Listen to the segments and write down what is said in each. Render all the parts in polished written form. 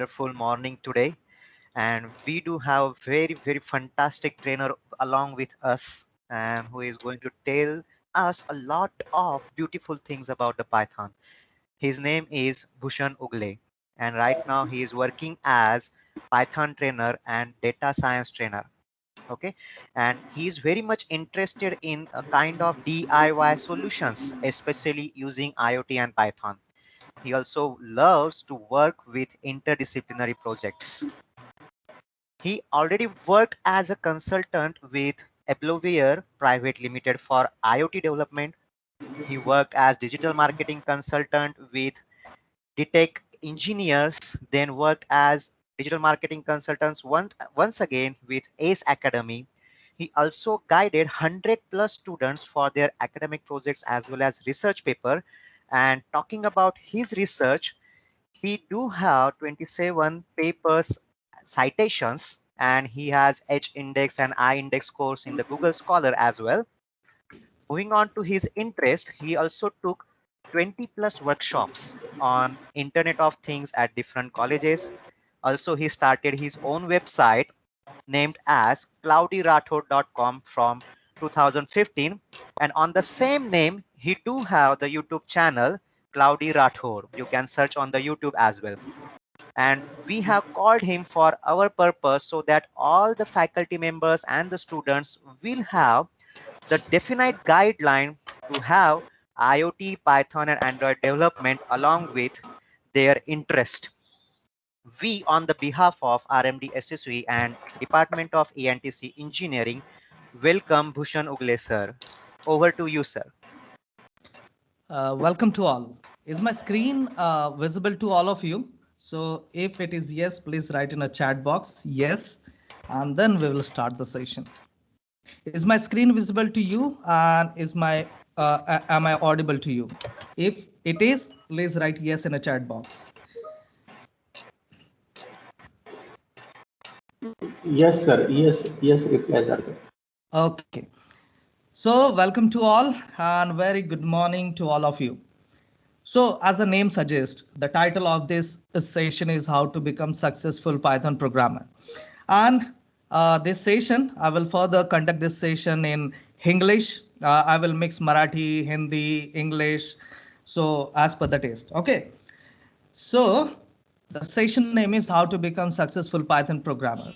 wonderful morning today. And we do have a very fantastic trainer along with us, and who is going to tell us a lot of beautiful things about the Python. His name is Bhushan Ugle, and right now he is working as Python trainer and data science trainer. Okay, and he is very much interested in a kind of DIY solutions, especially using IoT and Python. He also loves to work with interdisciplinary projects. He already worked as a consultant with Ablovier Private Limited for IoT development. He worked as digital marketing consultant with Detect Engineers, then worked as digital marketing consultants once again with ACE Academy. He also guided 100 plus students for their academic projects as well as research paper. And talking about his research, he do have 27 papers citations, and he has H index and I index scores in the Google Scholar as well. Moving on to his interest, he also took 20 plus workshops on Internet of Things at different colleges. Also, he started his own website named as cloudyrathod.com from 2015. And on the same name, he do have the YouTube channel Cloudy Rathod. You can search on the YouTube as well. And we have called him for our purpose so that all the faculty members and the students will have the definite guideline to have IoT, Python, and Android development along with their interest. We, on the behalf of RMD SSV and Department of ENTC Engineering, welcome Bhushan Ugle sir. Over to you, sir. Welcome to all. Is my screen visible to all of you? So if it is yes, please write in a chat box, yes, and then we will start the session. Is my screen visible to you? And am I audible to you? If it is, please write yes in a chat box. Yes, sir. Yes, replies are there. Okay. So welcome to all and very good morning to all of you. So as the name suggests, the title of this session is how to become successful Python programmer. And this session, I will further conduct this session in English. I will mix Marathi, Hindi, English. So as per the taste. Okay. So the session name is how to become successful Python programmer.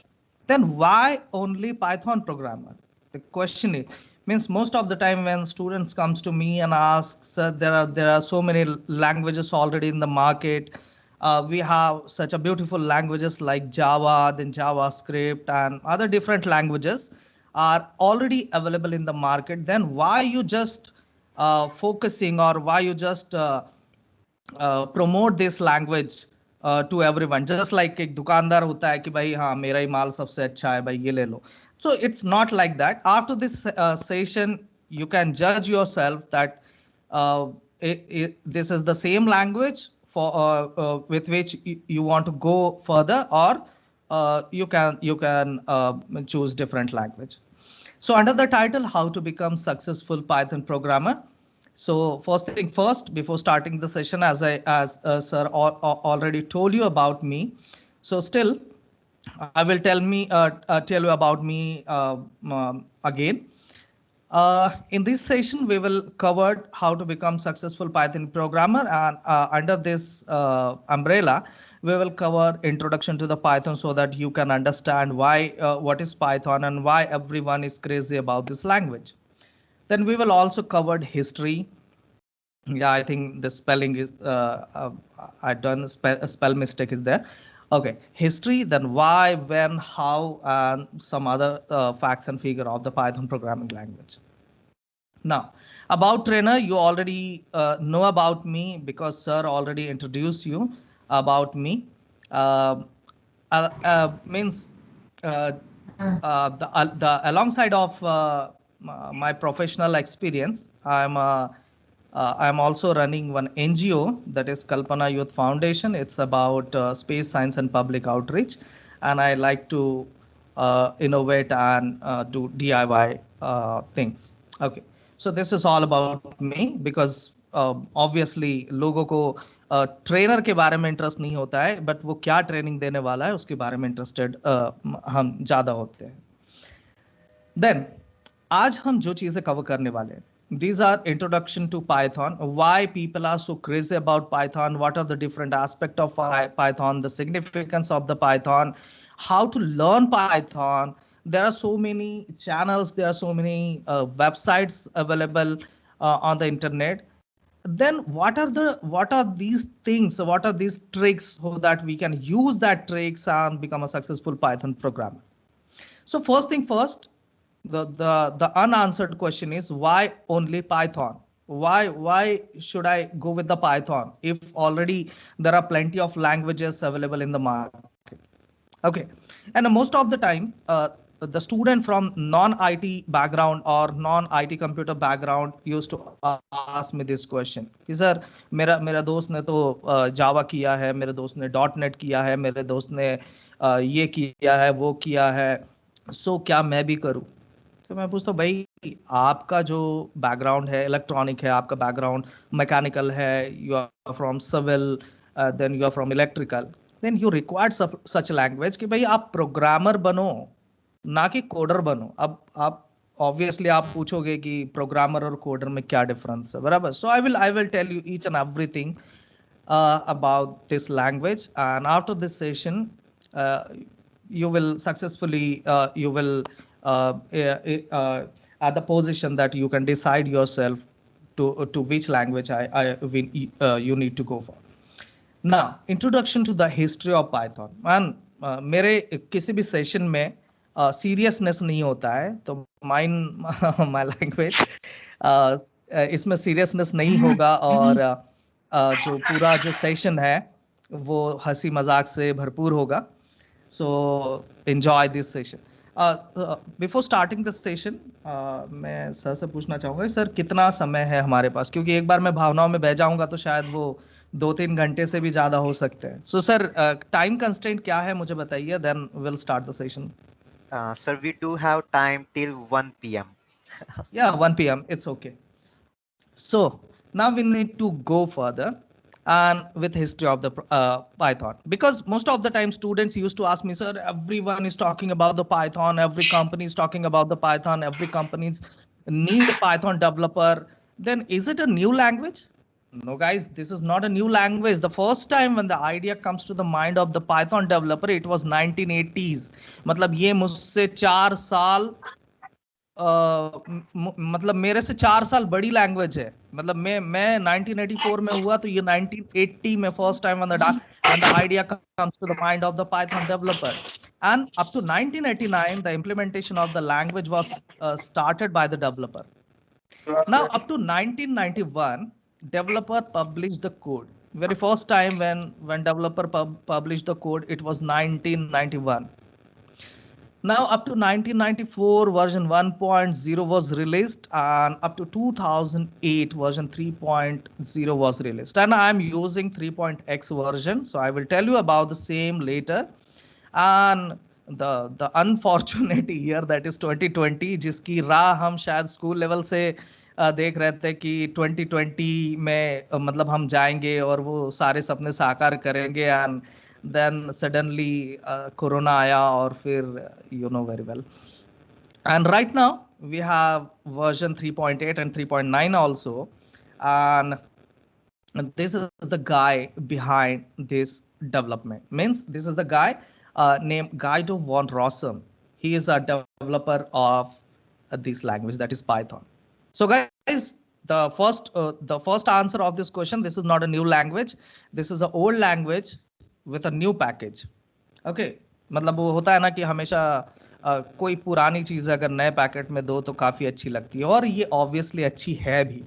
Then why only Python programmer? The question is, means most of the time when students comes to me and asks, sir, there are so many languages already in the market. We have such a beautiful languages like Java, then JavaScript and other different languages are already available in the market. Then why you just focusing or why you just promote this language to everyone, just like एक दुकानदार होता है कि भाई हाँ मेरा ही माल सबसे अच्छा है भाई ये ले लो. So it's not like that. After this session you can judge yourself that uh, this is the same language for with which you want to go further, or you can choose different language. So under the title how to become successful Python programmer, so first thing first, before starting the session, as sir already told you about me, so still I will tell you about me again. In this session, we will cover how to become successful Python programmer, and under this umbrella, we will cover introduction to the Python so that you can understand why what is Python and why everyone is crazy about this language. Then we will also cover history. Yeah, I think the spelling is I done a spell mistake is there. Okay, history, then why, when, how, and some other facts and figure of the Python programming language. Now, about trainer, you already know about me because sir already introduced you about me. Uh, Means the alongside of my professional experience, I'm also running one NGO, that is Kalpana Youth Foundation. It's about space science and public outreach, and I like to innovate and do DIY things. Okay, so this is all about me because obviously लोगों को trainer के बारे में interest नहीं होता है, but वो क्या ट्रेनिंग देने वाला है उसके बारे में इंटरेस्टेड हम ज्यादा होते हैं। देन आज हम जो चीजें कवर करने वाले हैं, these are introduction to Python, why people are so crazy about Python, what are the different aspects of Python, the significance of the Python, how to learn Python. There are so many channels, there are so many websites available on the internet. Then what are these things, what are these tricks so that we can use that tricks and become a successful Python programmer? So first thing first, the unanswered question is why only Python? Why should I go with the Python if already there are plenty of languages available in the market? Okay, and most of the time, the student from non-IT background or non-IT computer background used to ask me this question कि sir मेरा मेरा दोस्त ने तो जावा किया है, मेरे दोस्त ने .NET किया है, मेरे दोस्त ने ये किया है, वो किया है, सो क्या मैं भी करूँ? तो मैं पूछता हूँ भाई आपका जो बैकग्राउंड है इलेक्ट्रॉनिक है, आपका बैकग्राउंड मैकेनिकल है, you are from civil, then you are from electrical, then you required such language कि भाई आप प्रोग्रामर बनो, ना कि कोडर बनो। अब आप ऑब्वियसली आप पूछोगे कि प्रोग्रामर और कोडर में क्या डिफरेंस है, बराबर? So I will tell you each and everything about this language, and after this session you will successfully you will at the position that you can decide yourself to which language you need to go for. Now introduction to the history of Python. Man, मेरे किसी भी session में seriousness नहीं होता है, तो mind my language, इसमें seriousness नहीं होगा, और जो पूरा जो सेशन है वो हंसी मजाक से भरपूर होगा। So enjoy this session. Before starting this session मैं सर से पूछना चाहूंगा सर कितना समय है हमारे पास, क्योंकि एक बार मैं भावनाओं में बह जाऊंगा तो शायद वो 2-3 घंटे से भी ज्यादा हो सकते हैं। सो सर टाइम कंस्ट्रेंट क्या है मुझे बताइए, then will start the session. Sir, we do have time till 1 p.m. Yeah, 1 p.m. It's okay. So now we need to go further and with history of the Python, because most of the time students used to ask me, sir, everyone is talking about the Python, every company is talking about the Python, every companies need a Python developer, then is it a new language? No guys, this is not a new language. The first time when the idea comes to the mind of the Python developer, it was 1980s. मतलब ये मुझसे 4 साल मतलब मेरे से 4 साल बड़ी language है। मतलब मैं 1984 में हुआ, तो ये 1980 में first time when the idea comes to the mind of the Python developer, and up to 1989 the implementation of the language was started by the developer. Now up to 1991 developer published the code. Very first time when developer published the code, it was 1991. Now up to 1994 version 1.0 was released, and up to 2008 version 3.0 was released, and I am using 3.x version, so I will tell you about the same later. And the unfortunate year, that is 2020, जिसकी राह हम शायद school level से देख रहे थे कि 2020 में मतलब हम जाएंगे और वो सारे सपने साकार करेंगे, एंड then suddenly corona आया, और फिर you know very well. And right now we have version 3.8 and 3.9 also, and this is the guy behind this development. Means this is the guy named Guido von Rossum. He is a developer of this language, that is Python. So guys, the first answer of this question, this is not a new language, this is an old language with a new package. Okay, मतलब वो होता है ना कि हमेशा कोई पुरानी चीज अगर नए पैकेट में दो तो काफी अच्छी लगती है, और ये ऑब्वियसली अच्छी है भी।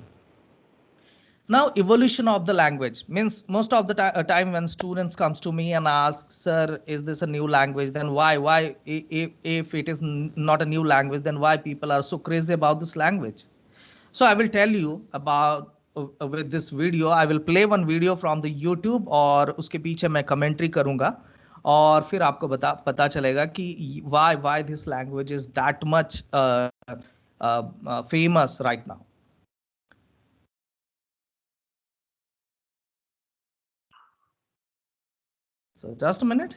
Now evolution of the language means most of the time when students comes to me and ask, sir, is this a new language? Then why if it is not a new language, then why people are so crazy about this language? So I will tell you about with this video. I will play one video from the YouTube, और उसके पीछे मैं commentary करूंगा, और फिर आपको पता चलेगा कि why this language is that much famous right now. So just a minute.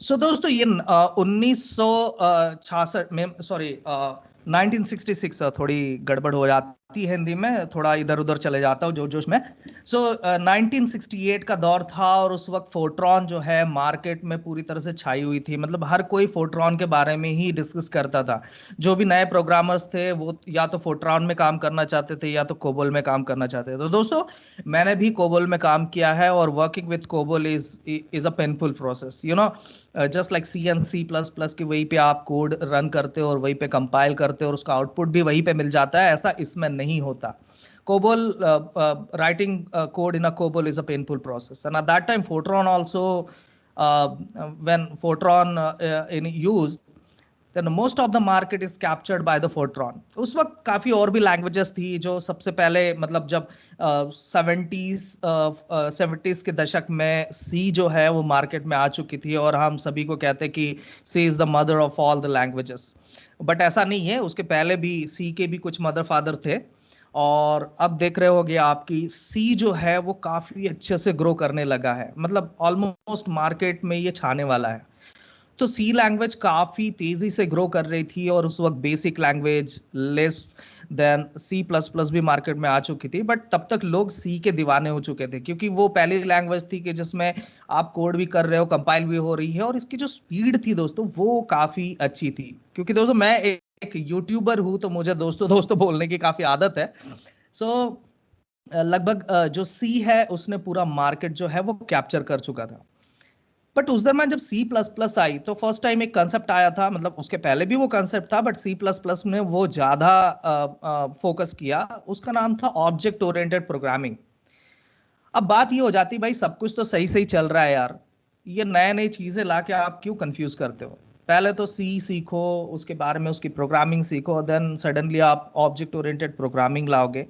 So दोस्तों ये 1966 में, सॉरी 1966, थोड़ी गड़बड़ हो जाती है हिंदी में, थोड़ा इधर उधर चले जाता हूँ जोश जोश में। सो 1968 का दौर था और उस वक्त फोर्ट्रॉन जो है मार्केट में पूरी तरह से छाई हुई थी। मतलब हर कोई फोर्ट्रॉन के बारे में ही डिस्कस करता था। जो भी नए प्रोग्रामर्स थे वो या तो फोर्ट्रॉन में काम करना चाहते थे या तो कोबोल में काम करना चाहते थे। तो दोस्तों मैंने भी कोबोल में काम किया है और working with COBOL is a painful process, you know. Just like C and C plus plus की वहीं पे आप कोड रन करते हो और वहीं पे कंपाइल करते हो और उसका आउटपुट भी वहीं पे मिल जाता है, ऐसा इसमें नहीं होता। COBOL, writing code in a COBOL is a painful process. And at that time, Fortran also, when Fortran in used, then most of the market is captured by the Fortran. उस वक्त काफी और भी लैंग्वेजेस थी जो सबसे पहले, मतलब जब 70s के दशक में सी जो है वो मार्केट में आ चुकी थी और हम सभी को कहते हैं कि C is the mother of all the languages. But ऐसा नहीं है, उसके पहले भी सी के भी कुछ मदर फादर थे। और अब देख रहे होगे आपकी सी जो है वो काफी अच्छे से ग्रो करने लगा है, मतलब ऑलमोस्ट मार्केट में ये छाने वाला है। तो सी लैंग्वेज काफी तेजी से ग्रो कर रही थी और उस वक्त basic language less than C plus plus भी मार्केट में आ चुकी थी। बट तब तक लोग सी के दीवाने हो चुके थे क्योंकि वो पहली लैंग्वेज थी कि जिसमें आप कोड भी कर रहे हो, कंपाइल भी हो रही है, और इसकी जो स्पीड थी दोस्तों वो काफी अच्छी थी। क्योंकि दोस्तों मैं एक यूट्यूबर हूं तो मुझे दोस्तों दोस्तों बोलने की काफी आदत है। सो लगभग जो सी है उसने पूरा मार्केट जो है वो कैप्चर कर चुका था। बट उस दरम्यान जब सी प्लस प्लस आई तो फर्स्ट टाइम एक कंसेप्ट आया था, मतलब उसके पहले भी वो कंसेप्ट था बट सी प्लस प्लस ने वो ज्यादा फोकस किया। उसका नाम था ऑब्जेक्ट ओरिएंटेड प्रोग्रामिंग। अब बात ये हो जाती, भाई सब कुछ तो सही सही चल रहा है यार, ये नए नई चीजें लाके आप क्यों कंफ्यूज करते हो? पहले तो सी सीखो, उसके बारे में उसकी प्रोग्रामिंग सीखो, देन सडनली आप ऑब्जेक्ट ओरिएंटेड प्रोग्रामिंग लाओगे।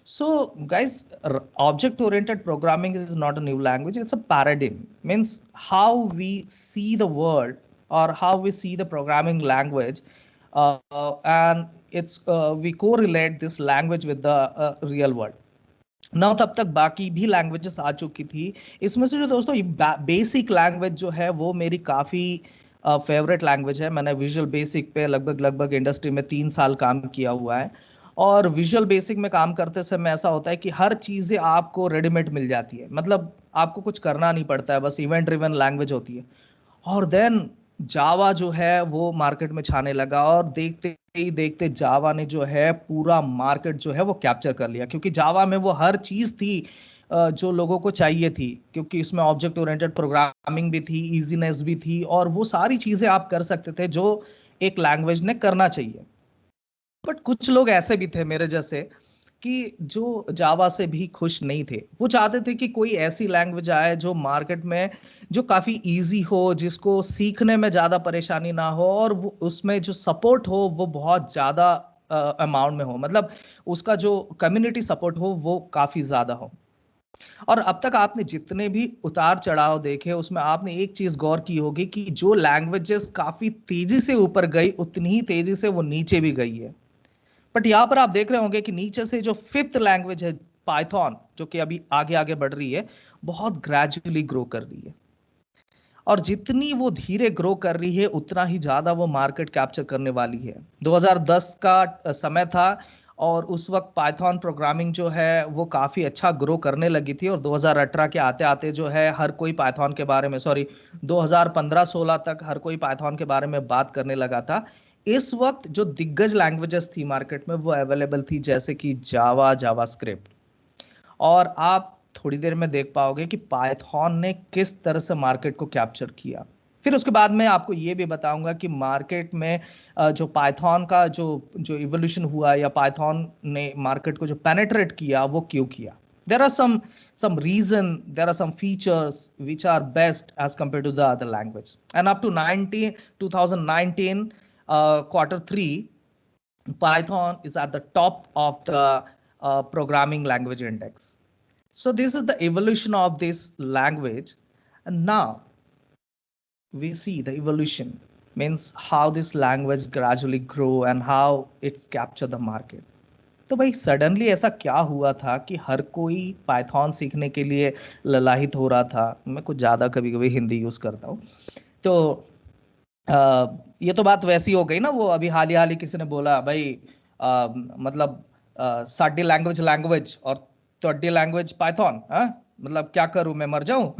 So, guys, object-oriented programming is not a new language. It's a paradigm. Means how we see the world or how we see the programming language, and we correlate this language with the real world. Now, तब तक बाकी भी languages आ चुकी थी। इसमें से जो दोस्तों बेसिक लैंग्वेज जो है वो मेरी काफी फेवरेट लैंग्वेज है। मैंने विजुअल बेसिक पे लगभग लगभग इंडस्ट्री में 3 साल काम किया हुआ है। और विजुअल बेसिक में काम करते समय ऐसा होता है कि हर चीजें आपको रेडीमेड मिल जाती है, मतलब आपको कुछ करना नहीं पड़ता है, बस इवेंट ड्रिवन लैंग्वेज होती है। और देन जावा जो है वो मार्केट में छाने लगा और देखते ही देखते जावा ने जो है पूरा मार्केट जो है वो कैप्चर कर लिया, क्योंकि जावा में वो हर चीज थी जो लोगों को चाहिए थी, क्योंकि इसमें ऑब्जेक्ट ओरिएंटेड प्रोग्रामिंग भी थी, इजीनेस भी थी, और वो सारी चीजें आप कर सकते थे जो एक लैंग्वेज ने करना चाहिए। बट कुछ लोग ऐसे भी थे मेरे जैसे कि जो जावा से भी खुश नहीं थे। वो चाहते थे कि कोई ऐसी लैंग्वेज आए जो मार्केट में जो काफी इजी हो, जिसको सीखने में ज्यादा परेशानी ना हो, और वो उसमें जो सपोर्ट हो वो बहुत ज्यादा अमाउंट में हो, मतलब उसका जो कम्युनिटी सपोर्ट हो वो काफी ज्यादा हो। और अब तक आपने जितने भी उतार चढ़ाव देखे उसमें आपने एक चीज गौर की होगी कि जो लैंग्वेजेस काफी तेजी से ऊपर गई उतनी ही तेजी से वो नीचे भी गई है। बट यहां पर आप देख रहे होंगे कि नीचे से जो फिफ्थ लैंग्वेज है पाइथन, जो कि अभी आगे आगे बढ़ रही है, बहुत ग्रेजुअली ग्रो कर रही है। और जितनी वो धीरे ग्रो कर रही है उतना ही ज्यादा वो मार्केट कैप्चर करने वाली है। 2010 का समय था और उस वक्त पाइथन प्रोग्रामिंग जो है वो काफी अच्छा ग्रो करने लगी थी, और 2018 के आते आते जो है हर कोई पाइथन के बारे में, सॉरी 2015-16 तक हर कोई पाइथन के बारे में बात करने लगा था। इस वक्त जो दिग्गज लैंग्वेजेस थी मार्केट में वो अवेलेबल थी, जैसे कि जावा, जावास्क्रिप्ट। और आप थोड़ी देर में देख पाओगे कि पाइथन ने किस तरह से मार्केट को कैप्चर किया। फिर उसके बाद में आपको ये भी बताऊंगा कि मार्केट में जो पाइथन का जो जो इवोल्यूशन हुआ या पाइथन ने मार्केट को जो पेनेट्रेट किया वो क्यों किया। there are some reason, there are some features which are best as compared to the other language. And up to 2019 quarter 3, Python is at the top of the programming language index. So this is the evolution of this language. And now we see the evolution, means how this language gradually grow and how it's capture the market. तो भाई suddenly ऐसा क्या हुआ था कि हर कोई Python सीखने के लिए ललाहित हो रहा था। मैं कुछ ज़्यादा कभी कभी हिंदी यूज़ करता हूँ। तो ये तो बात वैसी हो गई ना, वो अभी हाल ही किसी ने बोला भाई मतलब साडी लैंग्वेज लैंग्वेज और तोड़ी लैंग्वेज पाइथन, मतलब क्या करूं, मैं मर जाऊं।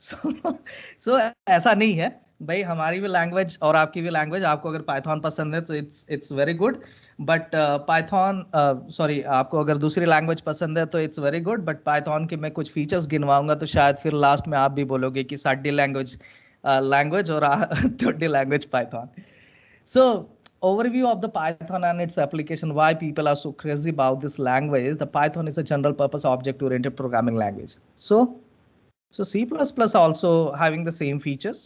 सो ऐसा नहीं है भाई, हमारी भी लैंग्वेज और आपकी भी लैंग्वेज, आपको अगर पाइथन पसंद है तो it's very good, but Python sorry, आपको अगर दूसरी लैंग्वेज पसंद है तो it's very good, but Python के मैं कुछ फीचर्स गिनवाऊंगा तो शायद फिर लास्ट में आप भी बोलोगे कि साडी language language or third language Python. So overview of the Python and its application, why people are so crazy about this language. The Python is a general purpose object oriented programming language. So C++ also having the same features.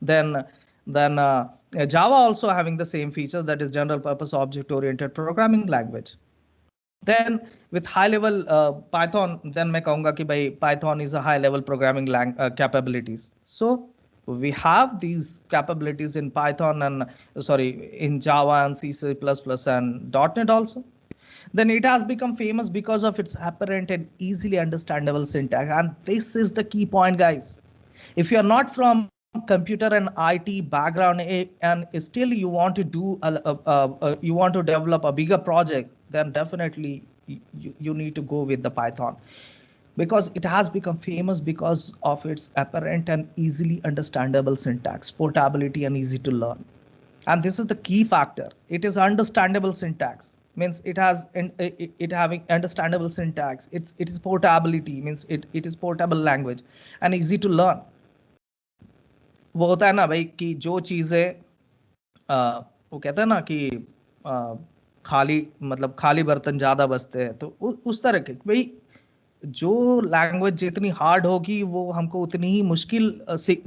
Then Java also having the same features, that is general purpose object oriented programming language. Then with high level Python, then मैं कहूँगा कि भाई Python is a high level programming capabilities. So we have these capabilities in Python and in Java and C++ and .NET also. Then it has become famous because of its apparent and easily understandable syntax. And this is the key point, guys. If you are not from computer and IT background and still you want to do you want to develop a bigger project, then definitely you need to go with the Python, because it has become famous because of its apparent and easily understandable syntax, portability, and easy to learn. And this is the key factor. It is understandable syntax, means it has it having understandable syntax. It is portability, means it is portable language, and easy to learn. वो होता है ना भाई कि जो चीजें वो कहते हैं ना कि खाली मतलब खाली बर्तन ज्यादा बचते हैं, तो उस तरह के भाई जो लैंग्वेज जितनी हार्ड होगी वो हमको उतनी ही मुश्किल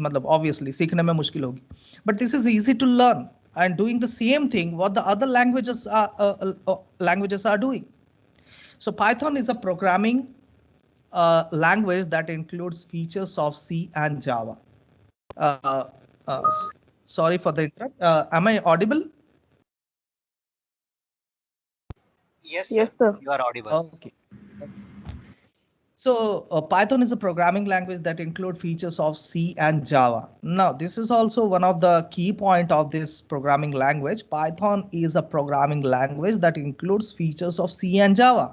मतलब ऑब्वियसली सीखने में मुश्किल होगी, but this is easy to learn and doing the same thing what the other languages are doing. So Python is a programming language that includes features of C and Java. Sorry for the interrupt. Am I audible? Yes, Yes, sir. you are audible. Okay. So Python is a programming language that includes features of C and Java. Now, this is also one of the key point of this programming language. Python is a programming language that includes features of C and Java.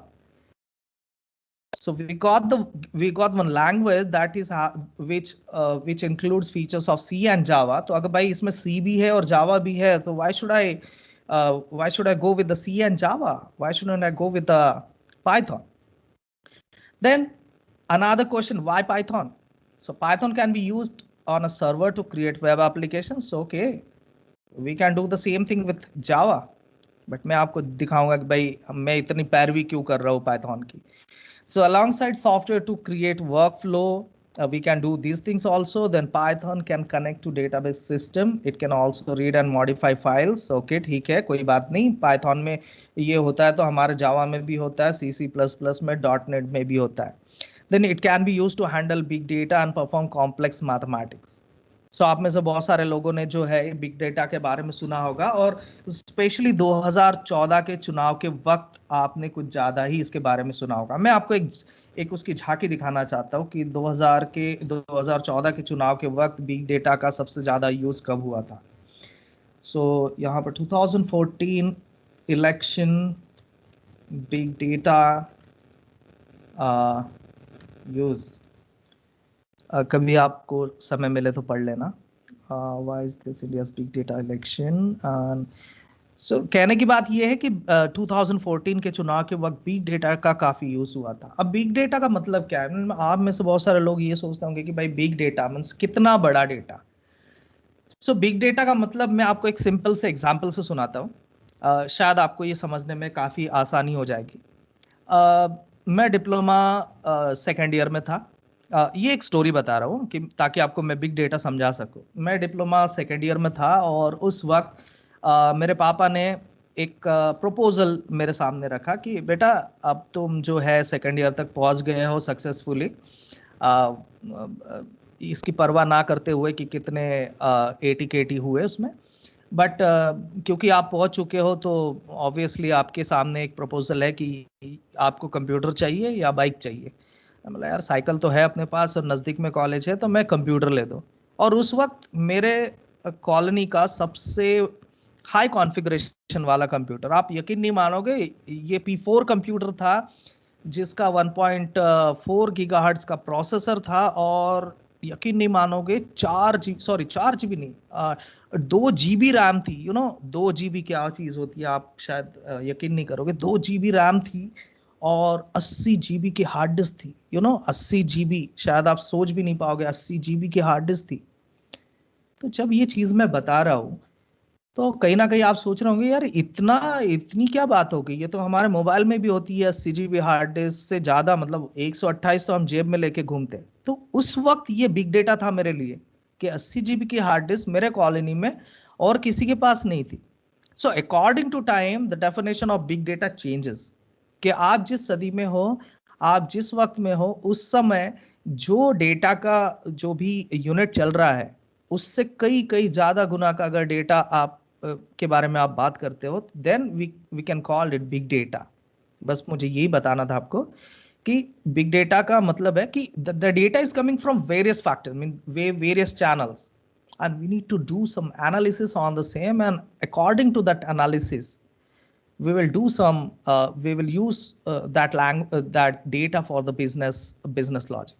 So we got one language that is which includes features of C and Java. तो अगर भाई इसमें C भी है और Java भी है, तो why should I go with the C and Java? Why shouldn't I go with the Python? Then another question, why Python? So Python can be used on a server to create web applications. So okay, we can do the same thing with Java. But मैं आपको दिखाऊंगा कि भाई मैं इतनी पैरवी क्यों कर रहा हूँ Python की. So alongside software to create workflow, we can do these things also. Then Python can connect to database system. It can also read and modify files. Okay, ठीक है, कोई बात नहीं. Python में ये होता है तो हमारे Java में भी होता है, C++ में, .NET में भी होता है. Then it can be used to handle big data and perform complex mathematics. So आप में से बहुत सारे लोगों ने जो है बिग डेटा के बारे में सुना होगा, और स्पेशली 2014 के चुनाव के वक्त आपने कुछ ज्यादा ही इसके बारे में सुना होगा. मैं आपको एक उसकी झांकी दिखाना चाहता हूँ कि 2014 के चुनाव के वक्त बिग डेटा का सबसे ज्यादा यूज कब हुआ था. सो यहाँ पर 2014 इलेक्शन बिग डेटा यूज, कभी आपको समय मिले तो पढ़ लेना. Why is this India's big data election. So कहने की बात यह है कि 2014 के चुनाव के वक्त बिग डेटा का काफी यूज हुआ था. अब बिग डेटा का मतलब क्या है? आप में से बहुत सारे लोग ये सोचते होंगे कि भाई बिग डेटा मींस कितना बड़ा डेटा. सो बिग डेटा का मतलब मैं आपको एक सिंपल से एग्जांपल से सुनाता हूँ, शायद आपको ये समझने में काफी आसानी हो जाएगी. मैं डिप्लोमा सेकेंड ईयर में था. ये एक स्टोरी बता रहा हूँ कि ताकि आपको मैं बिग डेटा समझा सकूं. मैं डिप्लोमा सेकेंड ईयर में था और उस वक्त मेरे पापा ने एक प्रपोजल मेरे सामने रखा कि बेटा अब तुम जो है सेकेंड ईयर तक पहुंच गए हो सक्सेसफुली, इसकी परवाह ना करते हुए कि कितने एटी केटी हुए उसमें, बट क्योंकि आप पहुंच चुके हो तो ऑब्वियसली आपके सामने एक प्रपोजल है कि आपको कंप्यूटर चाहिए या बाइक चाहिए। मतलब यार साइकिल तो है अपने पास और नज़दीक में कॉलेज है तो मैं कंप्यूटर ले दो। और उस वक्त मेरे कॉलोनी का सबसे हाई कॉन्फ़िगरेशन वाला कंप्यूटर, आप यकीन नहीं मानोगे, ये P4 कंप्यूटर था जिसका 1.4 गीगाहर्ट्ज का प्रोसेसर था, और यकीन नहीं मानोगे 4 GB नहीं, 2 GB रैम थी। 2 GB क्या चीज होती है आप शायद यकीन नहीं करोगे। 2 GB रैम थी और 80 GB की हार्ड डिस्क थी। 80 GB, शायद आप सोच भी नहीं पाओगे, 80 GB की हार्ड डिस्क थी। तो जब ये चीज मैं बता रहा हूँ तो कहीं ना कहीं आप सोच रहे होंगे यार इतनी क्या बात हो गई, ये तो हमारे मोबाइल में भी होती है 80 GB हार्ड डिस्क से ज्यादा, मतलब 128 तो हम जेब में लेके घूमते। तो उस वक्त ये बिग डेटा था मेरे लिए कि 80 GB की हार्ड डिस्क मेरे कॉलोनी में और किसी के पास नहीं थी। So according to time the definition of big data changes, कि आप जिस सदी में हो, आप जिस वक्त में हो, उस समय जो डेटा का जो भी यूनिट चल रहा है उससे कई कई ज्यादा गुना का अगर डेटा आप के बारे में आप बात करते हो, then we can call it big data. बस मुझे यही बताना था आपको कि बिग डेटा का मतलब है कि the data is coming from various factors, mean various channels, and we need to do some analysis on the same, and according to that analysis we will do some we will use that data for the business logic.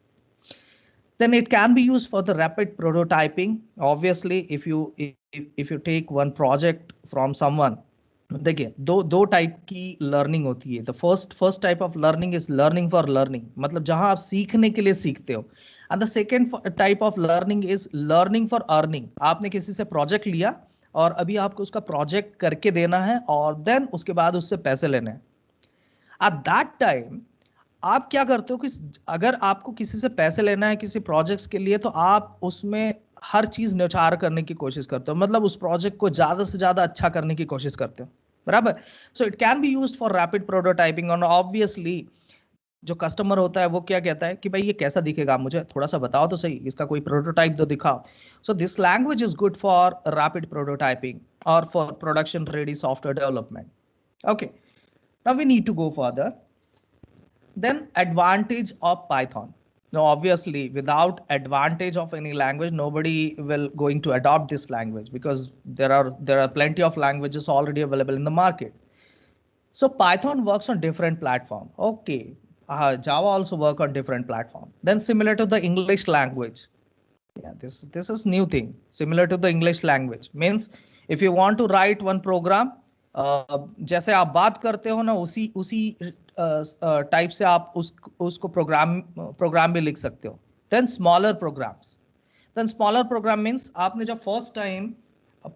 Then it can be used for the rapid prototyping. Obviously if you take one project from someone, देखिए दो type की learning होती है। The first type of learning is learning for learning, मतलब जहां आप सीखने के लिए सीखते हो। And the second type of learning is learning for earning. आपने किसी से प्रोजेक्ट लिया और अभी आपको उसका प्रोजेक्ट करके देना है और देन उसके बाद उससे पैसे लेने हैं। एट दैट टाइम आप क्या करते हो कि अगर आपको किसी से पैसे लेना है किसी प्रोजेक्ट्स के लिए, तो आप उसमें हर चीज न्यौछावर करने की कोशिश करते हो, मतलब उस प्रोजेक्ट को ज्यादा से ज्यादा अच्छा करने की कोशिश करते हो, बराबर। So it can be used for rapid prototyping. और ऑब्वियसली जो कस्टमर होता है वो क्या कहता है कि भाई ये कैसा दिखेगा, मुझे थोड़ा सा बताओ तो सही, इसका कोई प्रोटोटाइप तो दिखाओ। So this language is good for rapid prototyping और for production ready software development. Okay, now we need to go further. Then advantage of Python. Now obviously without advantage of any language nobody will going to adopt this language, because there are plenty of languages already available in the market. So Python works on different platform. Okay, Java also work on different platform. Then similar to the English language, yeah, this is new thing. Similar to the English language means if you want to write one program, जैसे आप बात करते हो ना उसी उसी type से आप उसको प्रोग्राम भी लिख सकते हो। देन स्मॉलर प्रोग्राम मीन्स आपने जब फर्स्ट टाइम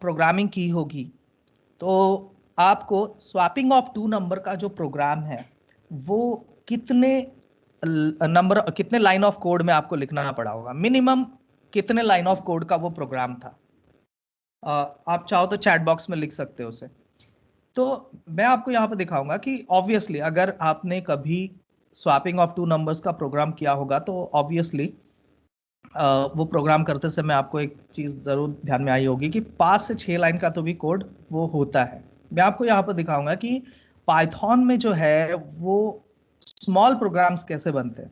प्रोग्रामिंग की होगी तो आपको स्वैपिंग ऑफ टू नंबर का जो प्रोग्राम है वो कितने कितने लाइन ऑफ कोड में आपको लिखना पड़ा होगा, मिनिमम कितने लाइन ऑफ कोड का वो प्रोग्राम था। आप चाहो तो चैट बॉक्स में लिख सकते हो उसे। तो मैं आपको यहाँ पे दिखाऊंगा कि ऑब्वियसली अगर आपने कभी स्वैपिंग ऑफ टू नंबर्स का प्रोग्राम किया होगा तो ऑब्वियसली वो प्रोग्राम करते समय आपको एक चीज जरूर ध्यान में आई होगी कि 5 से 6 लाइन का तो भी कोड वो होता है। मैं आपको यहाँ पर दिखाऊंगा कि पाइथन में जो है वो स्मॉल प्रोग्राम्स कैसे बनते हैं।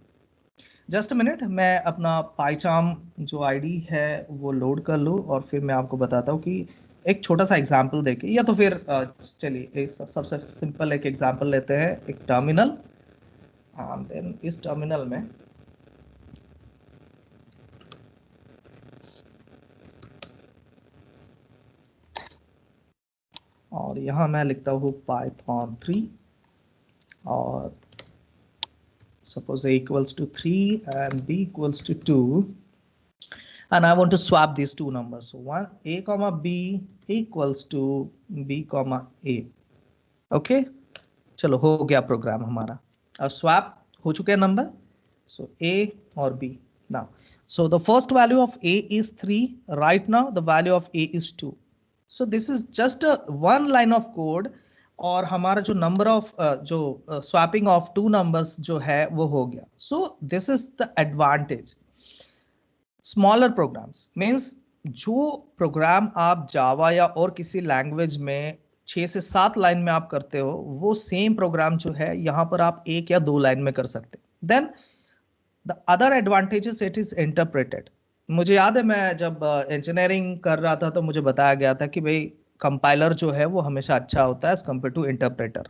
जस्ट अ मिनट, मैं अपना पाइचार्म जो आईडी है वो लोड कर लूँ और फिर मैं आपको बताता हूँ कि एक छोटा सा एग्जाम्पल देके, या तो फिर चलिए सबसे सिंपल एक एग्जाम्पल लेते हैं, एक टर्मिनल। देन इस टर्मिनल में और यहाँ मैं लिखता हूँ पाइथन 3 और suppose a equals to 3 and b equals to 2, and I want to swap these two numbers. So one a comma b equals to b comma a. Okay, चलो हो गया प्रोग्राम हमारा और स्वैप हो चुके हैं नंबर। So a और b now. So the first value of a is 3. Right now the value of a is 2. So this is just a one line of code और हमारा जो नंबर ऑफ जो swapping of two numbers जो है वो हो गया। So this is the advantage. Smaller programs means जो प्रोग्राम आप जावा या और किसी लैंग्वेज में 6 से 7 लाइन में आप करते हो, वो सेम प्रोग्राम जो है यहाँ पर आप 1 या 2 लाइन में कर सकते। Then the other advantages, it is interpreted. मुझे याद है मैं जब इंजीनियरिंग कर रहा था तो मुझे बताया गया था कि भाई कंपाइलर जो है वो हमेशा अच्छा होता है एज कम्पेयर टू इंटरप्रेटर,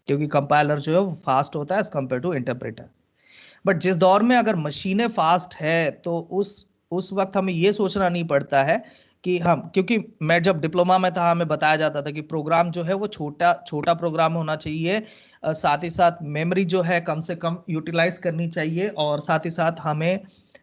क्योंकि कंपाइलर जो है वो फास्ट होता है as compare to interpreter. But जिस दौर में अगर मशीनें फास्ट है तो उस वक्त हमें ये सोचना नहीं पड़ता है कि हम, क्योंकि मैं जब डिप्लोमा में था हमें बताया जाता था कि प्रोग्राम जो है वो छोटा छोटा प्रोग्राम होना चाहिए, साथ ही साथ मेमोरी जो है कम से कम यूटिलाइज करनी चाहिए, और साथ ही साथ हमें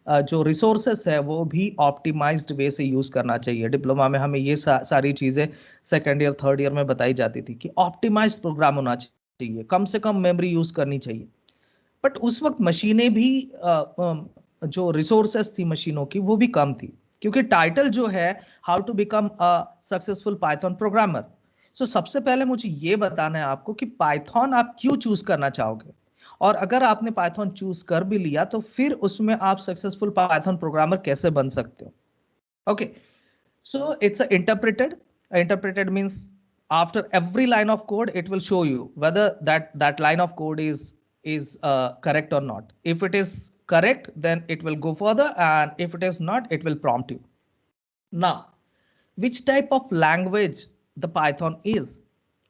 जो रिसोर्सेस है वो भी ऑप्टिमाइज्ड वे से यूज करना चाहिए। डिप्लोमा में हमें ये सारी चीजें सेकेंड ईयर थर्ड ईयर में बताई जाती थी कि ऑप्टिमाइज्ड प्रोग्राम होना चाहिए, कम से कम मेमोरी यूज करनी चाहिए। बट उस वक्त मशीनें भी जो रिसोर्सेस थी मशीनों की वो भी कम थी, क्योंकि टाइटल जो है how to become a successful Python programmer. So सबसे पहले मुझे ये बताना है आपको कि पाइथन आप क्यों चूज करना चाहोगे, और अगर आपने पाइथन चूज कर भी लिया तो फिर उसमें आप सक्सेसफुल पाइथन प्रोग्रामर कैसे बन सकते हो। Okay, so it's a interpreted means after every line of code it will show you whether that line of code is correct or not. If it is correct then it will go further, and if it is not it will prompt you. Now, which type of language the Python is?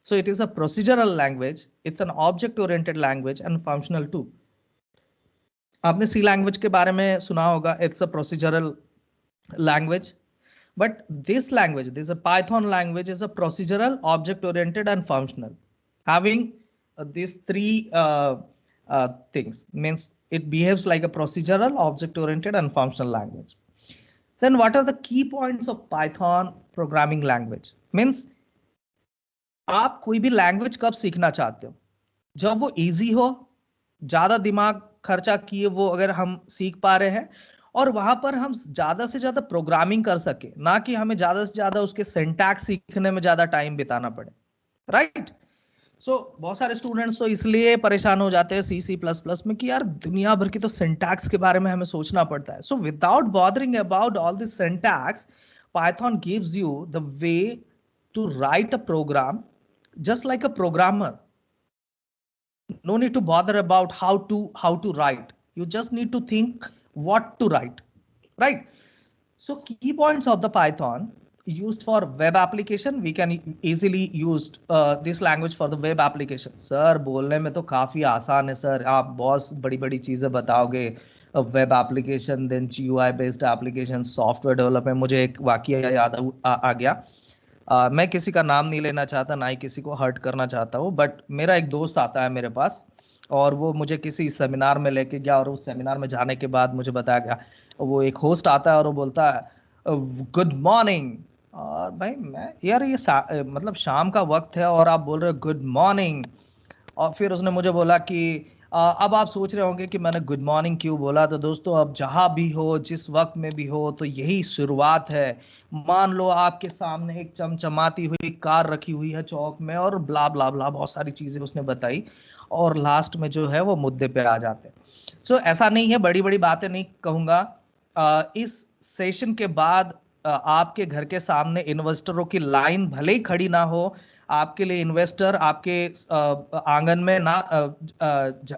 So it is a procedural language, it's an object oriented language and functional too. आपने सी language के बारे में सुना होगा, it's a procedural language. But this language, this is a Python language, is a procedural, object oriented and functional, having these three things. Means it behaves like a procedural, object oriented and functional language. Then what are the key points of Python programming language? Means आप कोई भी language कब सीखना चाहते हो? जब वो easy हो, ज्यादा दिमाग खर्चा किए वो अगर हम सीख पा रहे हैं, और वहां पर हम ज्यादा से ज्यादा प्रोग्रामिंग कर सके, ना कि हमें ज्यादा से ज्यादा उसके सिंटैक्स सीखने में ज्यादा टाइम बिताना पड़े। राइट? सो बहुत सारे स्टूडेंट्स तो इसलिए परेशान हो जाते हैं सी सी प्लस प्लस में कि यार दुनिया भर की तो सिंटैक्स के बारे में हमें सोचना पड़ता है। So without bothering about all this syntax, Python gives you the way to write a program just like a programmer. No need to bother about how to write, you just need to think what to write, right? So key points of the Python used for web application, we can easily use this language for the web application. Sir बोलने में तो काफी आसान है sir, आप बहुत बड़ी बड़ी चीजें बताओगे, web application, then GUI based application, software development. मुझे एक वाकया याद आ गया। मैं किसी का नाम नहीं लेना चाहता, ना ही किसी को हर्ट करना चाहता हूँ, बट मेरा एक दोस्त आता है मेरे पास और वो मुझे किसी सेमिनार में लेके गया, और उस सेमिनार में जाने के बाद मुझे बताया गया, वो एक होस्ट आता है और वो बोलता है गुड मॉर्निंग। और भाई मैं यार ये मतलब शाम का वक्त है और आप बोल रहे हो गुड मॉर्निंग। और फिर उसने मुझे बोला कि अब आप सोच रहे होंगे कि मैंने गुड मॉर्निंग क्यों बोला। तो दोस्तों, अब जहां भी हो, जिस वक्त में भी हो, तो यही शुरुआत है। मान लो आपके सामने एक चमचमाती हुई कार रखी हुई है चौक में, और ब्ला ब्ला ब्ला बहुत सारी चीजें उसने बताई, और लास्ट में जो है वो मुद्दे पे आ जाते हैं। सो ऐसा नहीं है, बड़ी बड़ी बातें नहीं कहूंगा। इस सेशन के बाद आपके घर के सामने इन्वेस्टरों की लाइन भले ही खड़ी ना हो, आपके लिए इन्वेस्टर आपके आंगन में ना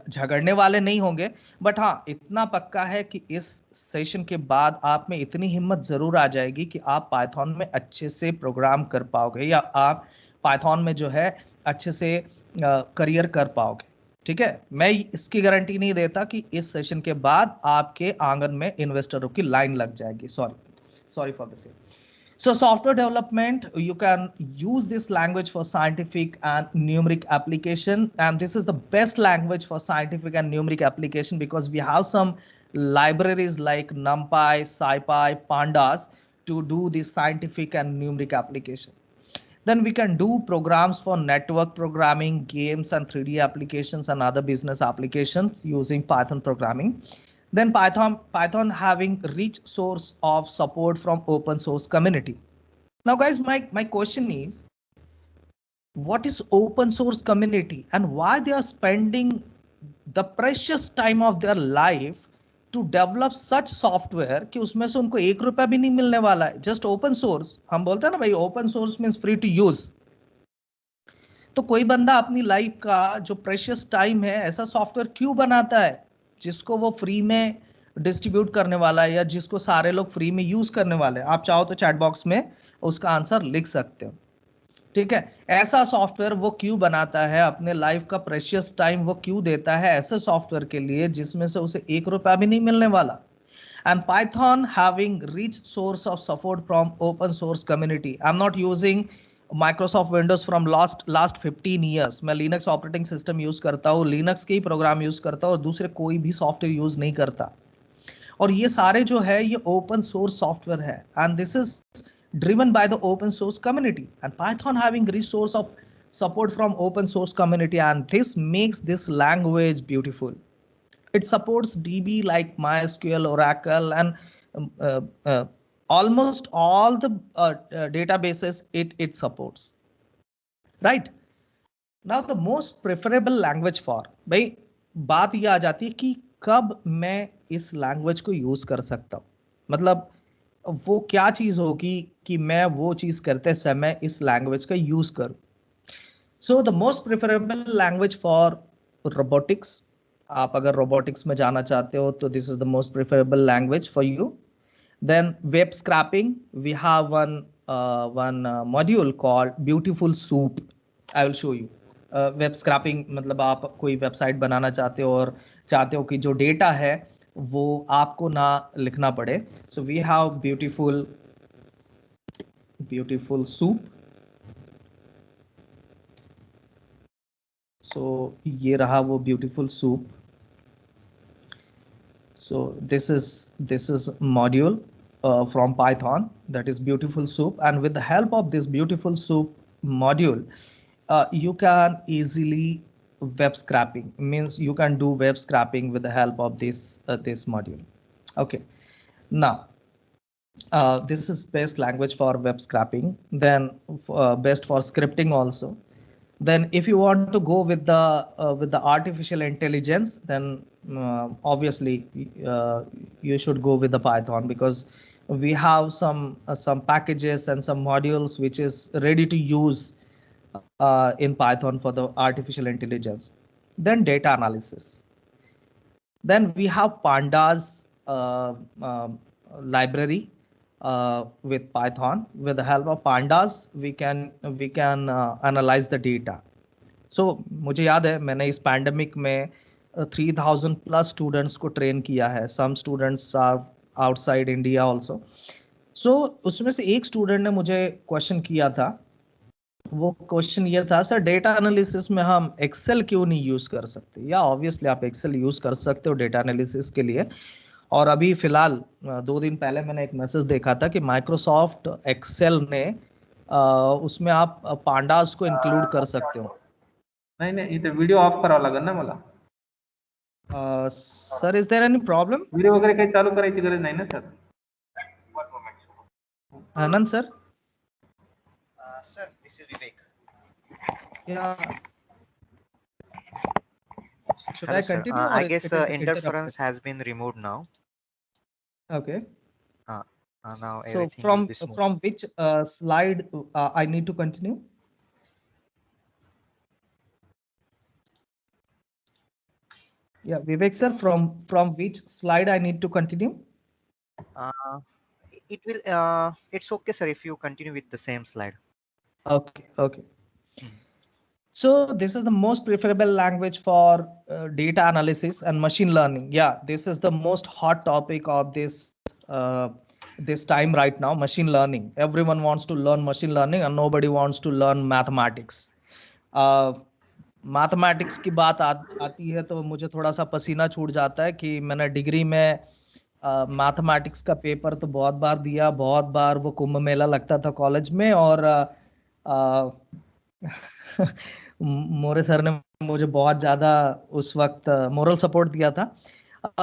झगड़ने वाले नहीं होंगे। बट हाँ, इतना पक्का है कि इस सेशन के बाद आप में इतनी हिम्मत जरूर आ जाएगी कि आप पाइथन में अच्छे से प्रोग्राम कर पाओगे, या आप पाइथन में जो है अच्छे से करियर कर पाओगे। ठीक है, मैं इसकी गारंटी नहीं देता कि इस सेशन के बाद आपके आंगन में इन्वेस्टरों की लाइन लग जाएगी। Sorry for the same. So software development, you can use this language for scientific and numeric application, and this is the best language for scientific and numeric application because we have some libraries like NumPy, SciPy, Pandas to do this scientific and numeric application. Then we can do programs for network programming, games and 3D applications and other business applications using Python programming. Then Python having rich source of support from open source community. Now guys, my question is, what is open source community and why they are spending the precious time of their life to develop such software कि उसमें से उनको 1 रुपया भी नहीं मिलने वाला है, जस्ट ओपन सोर्स। हम बोलते हैं ना भाई open source means free to use. तो कोई बंदा अपनी लाइफ का जो प्रेशियस टाइम है ऐसा सॉफ्टवेयर क्यों बनाता है जिसको वो फ्री में डिस्ट्रीब्यूट करने वाला है या जिसको सारे लोग फ्री में यूज करने वाले हैं? आप चाहो तो चैट बॉक्स में उसका आंसर लिख सकते हो, ठीक है। ऐसा सॉफ्टवेयर वो क्यों बनाता है, अपने लाइफ का प्रेशियस टाइम वो क्यों देता है ऐसे सॉफ्टवेयर के लिए जिसमें से उसे 1 रुपया भी नहीं मिलने वाला? And Python having rich source of support from open source community. I'm not using Microsoft Windows from last 15 years. मैं Linux ऑपरेटिंग सिस्टम यूज करता हूँ, Linux के ही प्रोग्राम यूज करता हूँ, दूसरे कोई भी सॉफ्टवेयर यूज नहीं करता। और ये सारे जो है ये ओपन सोर्स सॉफ्टवेयर है, and this is driven by the open source community, and Python having resource of support from open source community, and this makes this language beautiful. It supports DB like MySQL, Oracle, and almost all the databases it supports. Right? Now the most preferable language for, भाई बात ये आ जाती है कि कब मैं इस language को यूज कर सकता हूँ, मतलब वो क्या चीज होगी कि मैं वो चीज करते समय इस लैंग्वेज का यूज करूं। So the most preferable language for robotics, आप अगर रोबोटिक्स में जाना चाहते हो तो this is the most preferable language for you. Then web scraping, we have one module called beautiful soup, I will show you. Web scraping मतलब आप कोई वेबसाइट बनाना चाहते हो और चाहते हो कि जो डेटा है वो आपको ना लिखना पड़े, so we have beautiful soup. So ये रहा वो beautiful soup. So this is module from Python, that is beautiful soup, and with the help of this beautiful soup module you can easily web scraping, means you can do web scraping with the help of this module. Okay, now this is best language for web scraping, then best for scripting also. Then if you want to go with the artificial intelligence, then obviously you should go with the Python, because we have some packages and some modules which is ready to use in Python for the artificial intelligence. Then data analysis. Then we have Pandas library with Python. With the help of Pandas, we can analyze the data. So मुझे याद है मैंने इस pandemic में 3000 plus students को train किया है। Some students are outside India also. So उसमें से एक स्टूडेंट ने मुझे क्वेश्चन किया था, वो क्वेश्चन ये था, सर डेटा एनालिसिस में हम एक्सेल क्यों नहीं यूज कर सकते? या ऑब्वियसली आप एक्सेल यूज कर सकते हो डेटा एनालिसिस के लिए। और अभी फिलहाल 2 दिन पहले मैंने एक मैसेज देखा था कि माइक्रोसॉफ्ट एक्सेल ने उसमें आप पांडास को इंक्लूड कर सकते हो। नाही नाही, इथे व्हिडिओ ऑफ करावा लागेल ना मला। Sir is there any problem? Video वगैरे काही चालू करायची गरज नाही ना sir? Anand sir? Sir, this is Vivek. Yeah. Should Hello, I sir. continue? Or I it guess is interference interrupted? has been removed now. Okay. Now So everything will be smooth. from which slide I need to continue? Yeah, Vivek sir, from which slide I need to continue? Uh, it will. It's okay, sir, if you continue with the same slide. Okay, okay. So this is the most preferable language for data analysis and machine learning. Yeah, this is the most hot topic of this time right now, machine learning. Everyone wants to learn machine learning and nobody wants to learn mathematics. Mathematics की बात आती है तो मुझे थोड़ा सा पसीना छूट जाता है कि मैंने डिग्री में मैथमेटिक्स का पेपर तो बहुत बार दिया, बहुत बार वो कुंभ मेला लगता था कॉलेज में, और मोरे सर ने मुझे बहुत ज्यादा उस वक्त मोरल सपोर्ट दिया था।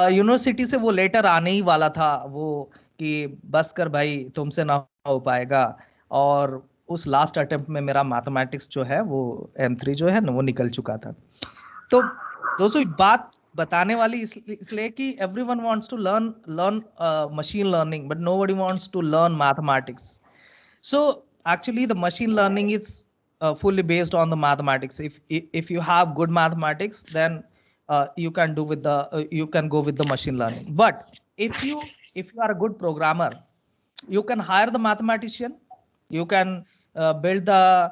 यूनिवर्सिटी से वो लेटर आने ही वाला था वो कि बस कर भाई तुमसे ना हो पाएगा, और उस लास्ट अटेम्प्ट में मेरा मैथमेटिक्स जो है वो M3 जो है ना वो निकल चुका था। तो दोस्तों बात बताने वाली इसलिए कि everyone wants to learn machine learning, but nobody wants to learn mathematics. So actually the machine learning is fully based on the mathematics. If you have good mathematics, then you can do with the you can go with the machine learning. But if you are a good programmer, you can hire the mathematician, you can build the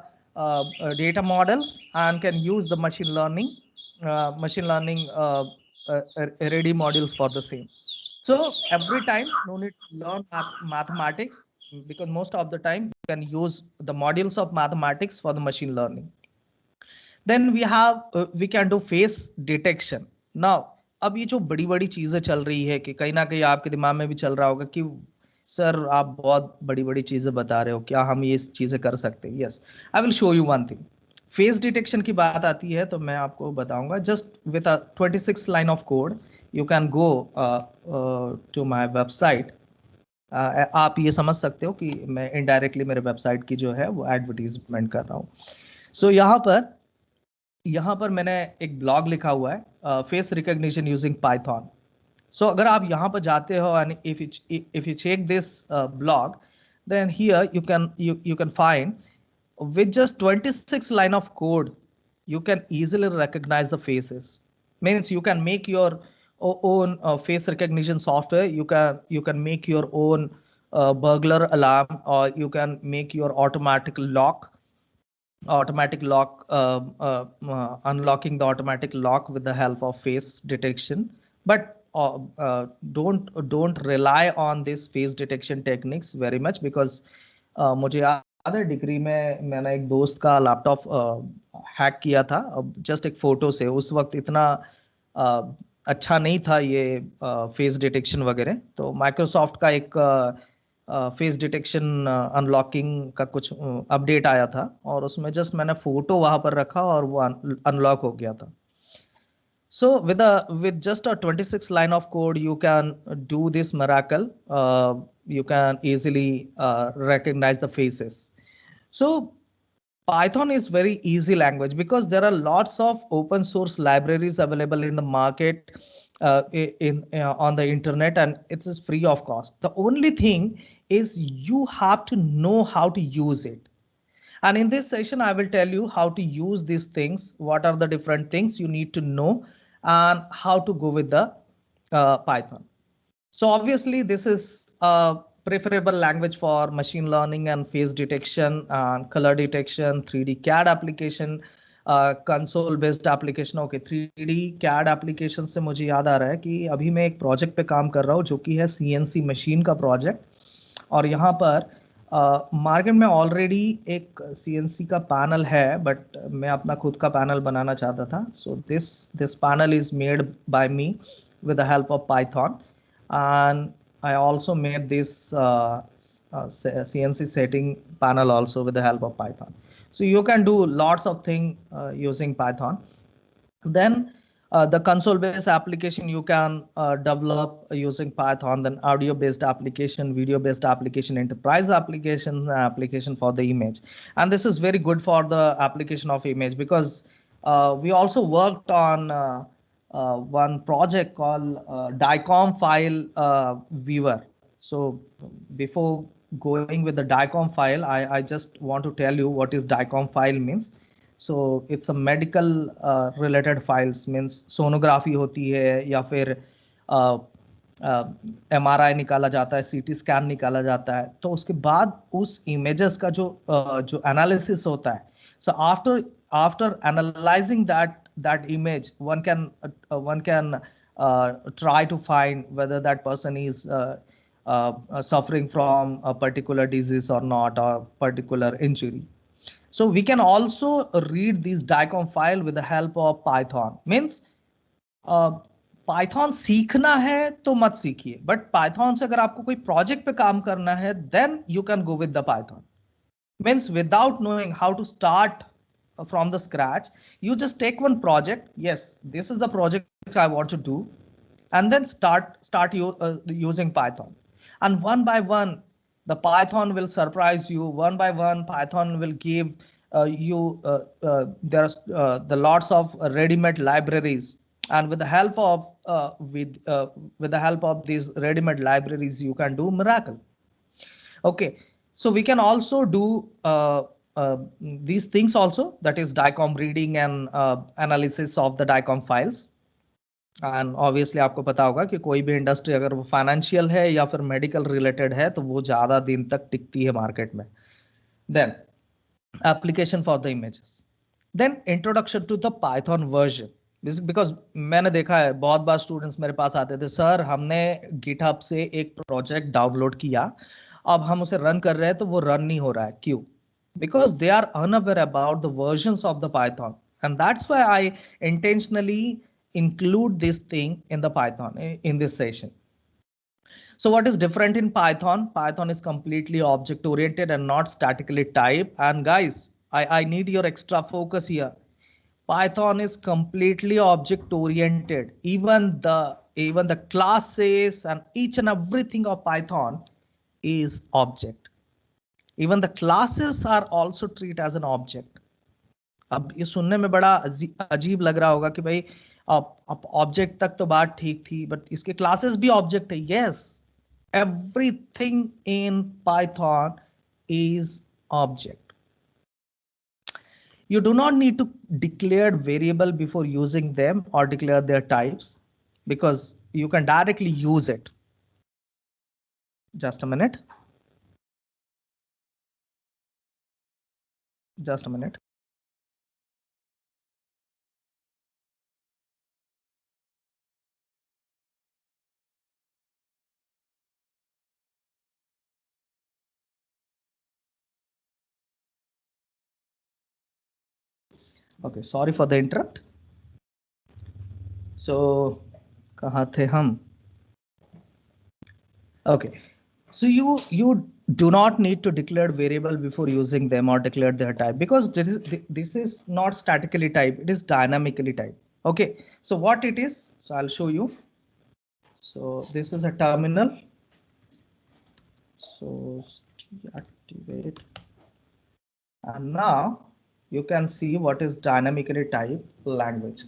data models and can use the machine learning ready modules for the same. So every time no need to learn mathematics, because most of the time you can use the modules of mathematics for the machine learning. Then we can do face detection. Now अब ये जो बड़ी बड़ी चीजें चल रही है कि कहीं ना कहीं आपके दिमाग में भी चल रहा होगा कि सर आप बहुत बड़ी बड़ी चीजें बता रहे हो, क्या हम ये चीजें कर सकते हैं? Yes, I will show you one thing. Face detection की बात आती है तो मैं आपको बताऊंगा. Just with a 26 line of code you can go to my website. आप ये समझ सकते हो कि मैं इनडायरेक्टली मेरे वेबसाइट की जो है वो एडवर्टीजमेंट कर रहा हूँ. सो यहाँ पर मैंने एक ब्लॉग लिखा हुआ है, फेस रिकॉग्निशन यूजिंग पाइथन. सो अगर आप यहाँ पर जाते हो and if you check this blog, then here you can find with just 26 line of code you can easily recognize the faces. Means you can make your own face recognition software. You can make your own burglar alarm, or you can make your automatic lock unlocking the automatic lock with the help of face detection. But don't rely on this face detection techniques very much, because मुझे याद है degree में मैंने एक दोस्त का laptop hack किया था जस्ट एक फोटो से. उस वक्त इतना अच्छा नहीं था ये फेस डिटेक्शन वगैरह. तो माइक्रोसॉफ्ट का एक फेस डिटेक्शन अनलॉकिंग का कुछ अपडेट आया था और उसमें जस्ट मैंने फोटो वहां पर रखा और वो अनलॉक हो गया था. So with just a 26 line of code, you can do this miracle. You can easily recognize the faces. So Python is very easy language because there are lots of open source libraries available in the market, on the internet, and it is free of cost. The only thing is you have to know how to use it. And in this session, I will tell you how to use these things, what are the different things you need to know, and how to go with the Python. So obviously, this is a preferable language for machine learning and face detection and color detection, 3D CAD application, console based application. Okay, 3D CAD application से मुझे याद आ रहा है कि अभी मैं एक project पे काम कर रहा हूँ जो कि है CNC मशीन का प्रोजेक्ट. और यहाँ पर मार्केट में ऑलरेडी एक CNC का पैनल है, बट मैं अपना खुद का पैनल बनाना चाहता था. So this panel is made by me with the help of Python, and I also made this CNC setting panel also with the help of Python. So you can do lots of things using Python. Then the console based application you can develop using Python. Then audio based application, video based application, enterprise application for the image. And this is very good for the application of image, because we also worked on one project called DICOM file viewer. So before going with the DICOM file, I just want to tell you what is DICOM file means. So it's a medical related files. Means sonography होती है या फिर MRI निकाला जाता है, CT scan निकाला जाता है, तो उसके बाद उस images का जो analysis होता है. So after analyzing that image, one can try to find whether that person is suffering from a particular disease or not, or particular injury. So we can also read these DICOM file with the help of Python. Means Python सीखना है तो मत सीखिए, but Python से अगर आपको कोई project पे काम करना है, then you can go with the Python. Means without knowing how to start from the scratch, you just take one project. Yes, this is the project I want to do, and then start using Python. And one by one, the Python will surprise you. One by one, Python will give you there's the lots of ready-made libraries And with the help of with the help of these ready-made libraries, you can do miracle. Okay, so we can also do these things also, that is DICOM reading and analysis of the DICOM files. And obviously आपको पता होगा कि कोई भी industry अगर वो financial है या फिर मेडिकल रिलेटेड है तो वो ज्यादा दिन तक टिकती है मार्केट में. Then application for the images, then introduction to the Python version. Because मैंने देखा है बहुत बार स्टूडेंट्स मेरे पास आते थे, सर हमने गिटहब से एक प्रोजेक्ट डाउनलोड किया, अब हम उसे रन कर रहे हैं तो वो रन नहीं हो रहा है, क्यों? Because they are unaware about the versions of the Python, and that's why I intentionally include this thing in the Python in this session. So what is different in Python? Python is completely object oriented and not statically typed. And guys, I need your extra focus here. Python is completely object oriented. Even the classes and each and everything of Python is object. Even the classes are also treated as an object. अब ये सुनने में बड़ा अजीब लग रहा होगा कि भाई ऑब्जेक्ट तक तो बात ठीक थी, बट इसके क्लासेस भी ऑब्जेक्ट है. Yes, everything in Python is object. You do not need to declare variable before using them or declare their types, because you can directly use it. Just a minute. Just a minute. Okay, sorry for the interrupt. So कहाँ थे हम? Okay, so you do not need to declare variable before using them or declare their type, because this is not statically typed, it is dynamically typed. Okay, so what it is, so I'll show you. So this is a terminal. So deactivate, and now you can see what is dynamically typed language.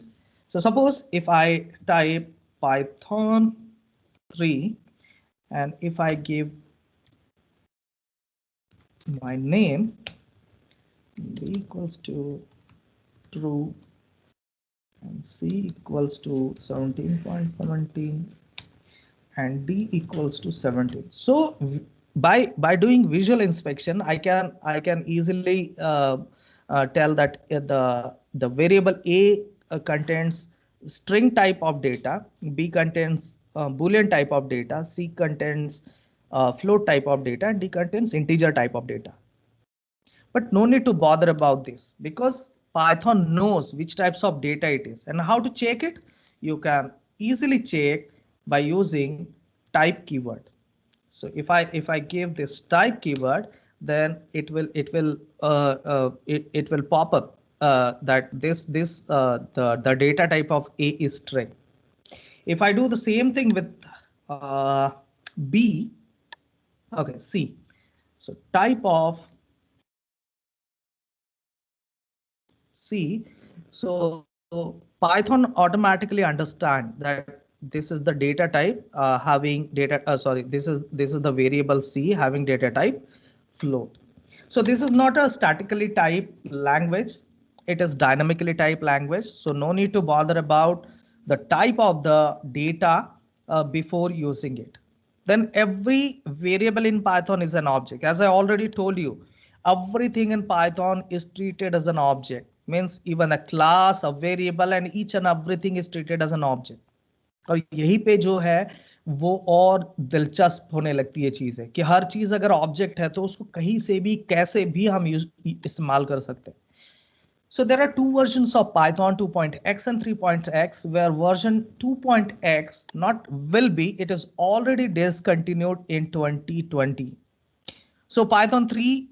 So suppose if I type Python 3, and if I give my name b equals to true and c equals to 17.17 and d equals to 17. So by doing visual inspection, I can easily tell that the variable a contains string type of data, b contains boolean type of data, c contains float type of data, and d contains integer type of data. But no need to bother about this, because Python knows which types of data it is. And how to check it? You can easily check by using type keyword. So if I give this type keyword, then it will pop up that the data type of A is string. If I do the same thing with B, okay, C. So type of C. So Python automatically understand that this is the data type having data. This is the variable C having data type float. So this is not a statically typed language. It is dynamically typed language. So no need to bother about the type of the data before using it. Then every variable in Python is an object. As I already told you, everything in Python is treated as an object. Means even a class, a variable, and each and everything is treated as an object. और यही पे जो है वो और दिलचस्प होने लगती है चीजें, कि हर चीज अगर ऑब्जेक्ट है तो उसको कहीं से भी कैसे भी हम इस्तेमाल कर सकते हैं. So there are two versions of Python, 2.x and 3.x, where version 2.x not will be, it is already discontinued in 2020. So Python 3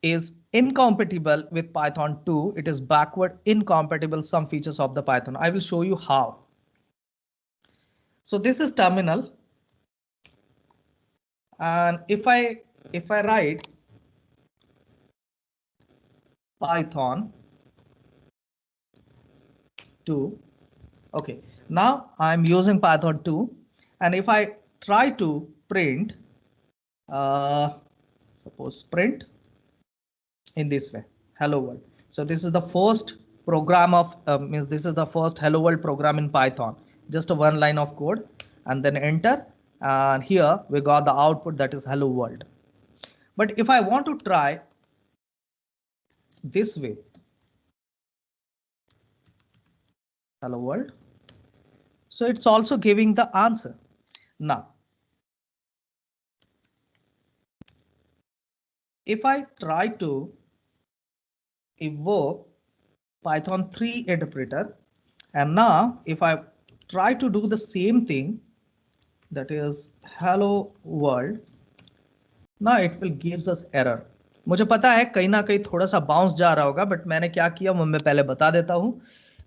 is incompatible with Python 2. It is backward incompatible some features of the Python. I will show you how. So this is terminal. And if I write Python 2, okay, Now I'm using Python 2, and if I try to print, suppose print in this way, hello world. So this is the first program of means this is the first hello world program in Python, just a one line of code, and then enter, and here we got the output that is hello world. But if I want to try this way, hello world, so it's also giving the answer. Now if I try to evoke Python 3 interpreter, and now if I try to do the same thing, that is hello world, now it will gives us error. मुझे पता है कहीं ना कहीं थोड़ा सा bounce जा रहा होगा, बट मैंने क्या किया वो मैं पहले बता देता हूं.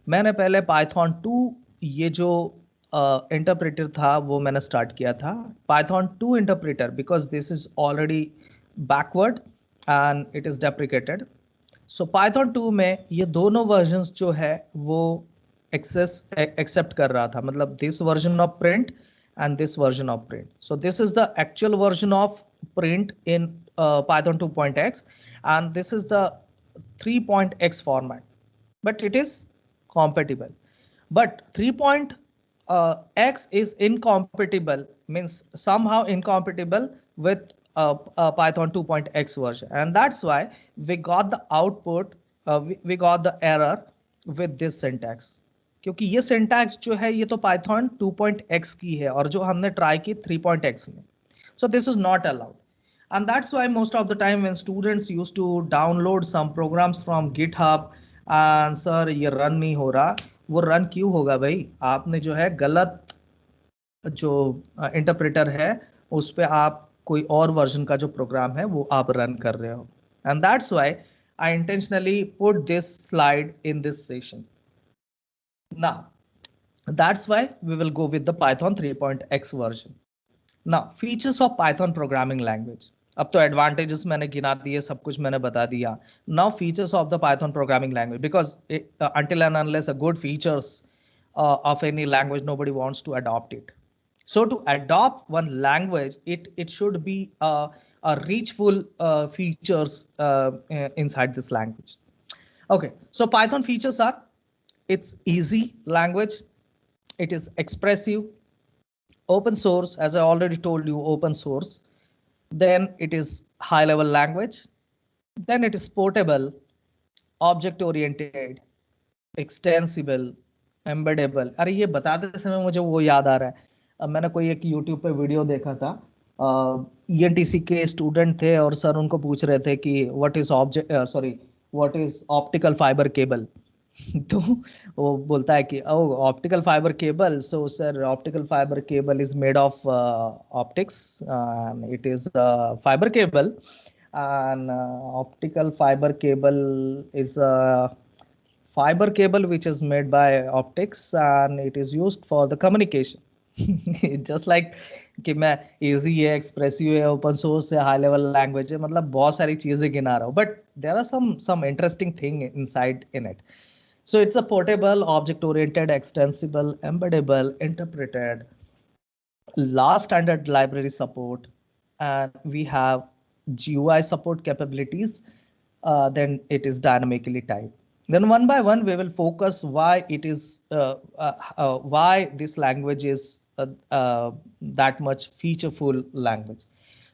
मैंने पहले Python 2 ये जो इंटरप्रेटर था वो मैंने स्टार्ट किया था. Python 2 interpreter because this is already backward and it is deprecated. So Python 2 में ये दोनों वर्जन्स जो है वो एक्सेप्ट कर रहा था, मतलब this version of print and this version of print. So this is the actual version of print in Python 2.x, and this is the 3.x format, but it is compatible. But 3.x is incompatible, means somehow incompatible with Python 2.x version, and that's why we got the output, we got the error with this syntax. क्योंकि ये syntax जो है ये तो Python 2.x की है और जो हमने ट्राई की 3.x में. So this is not allowed, and that's why most of the time when students used to download some programs from GitHub and sir ये रन नहीं हो रहा, वो रन क्यों होगा भाई? आपने जो है गलत जो इंटरप्रेटर है उस पे आप कोई और वर्जन का जो प्रोग्राम है वो आप रन कर रहे हो, and that's why I intentionally put this slide in this session. Now, that's why we will go with the Python 3.x version. Now, features of Python programming language. अब तो advantages मैंने गिना दिए, सब कुछ मैंने बता दिया. Now, features of the Python programming language, because until and unless a good features of any language, nobody wants to adopt it. So to adopt one language, it should be a reachful features inside this language. Okay, so Python features are: it's easy language, it is expressive, open source, as I already told you, open source. Then it is high level language. Then it is portable, object oriented, extensible, embeddable. अरे ये बताते समय मुझे वो याद आ रहा है, मैंने कोई एक YouTube पे वीडियो देखा था, ENTC के स्टूडेंट थे और सर उनको पूछ रहे थे कि what is optical fibre cable. तो वो बोलता है कि optical fibre cable, so sir optical fibre cable is made of optics, it is fibre cable, and optical fiber cable is a fiber cable which is made by optics and it is used for the communication. Just like कि मैं easy है, expressive है, open source है, high level language है, मतलब बहुत सारी चीजें गिना रहा हूँ, but there are some interesting thing inside in it. So it's a portable, object oriented, extensible, embeddable, interpreted, large standard library support, and we have GUI support capabilities. Then it is dynamically typed. Then one by one we will focus why it is why this language is that much featureful language.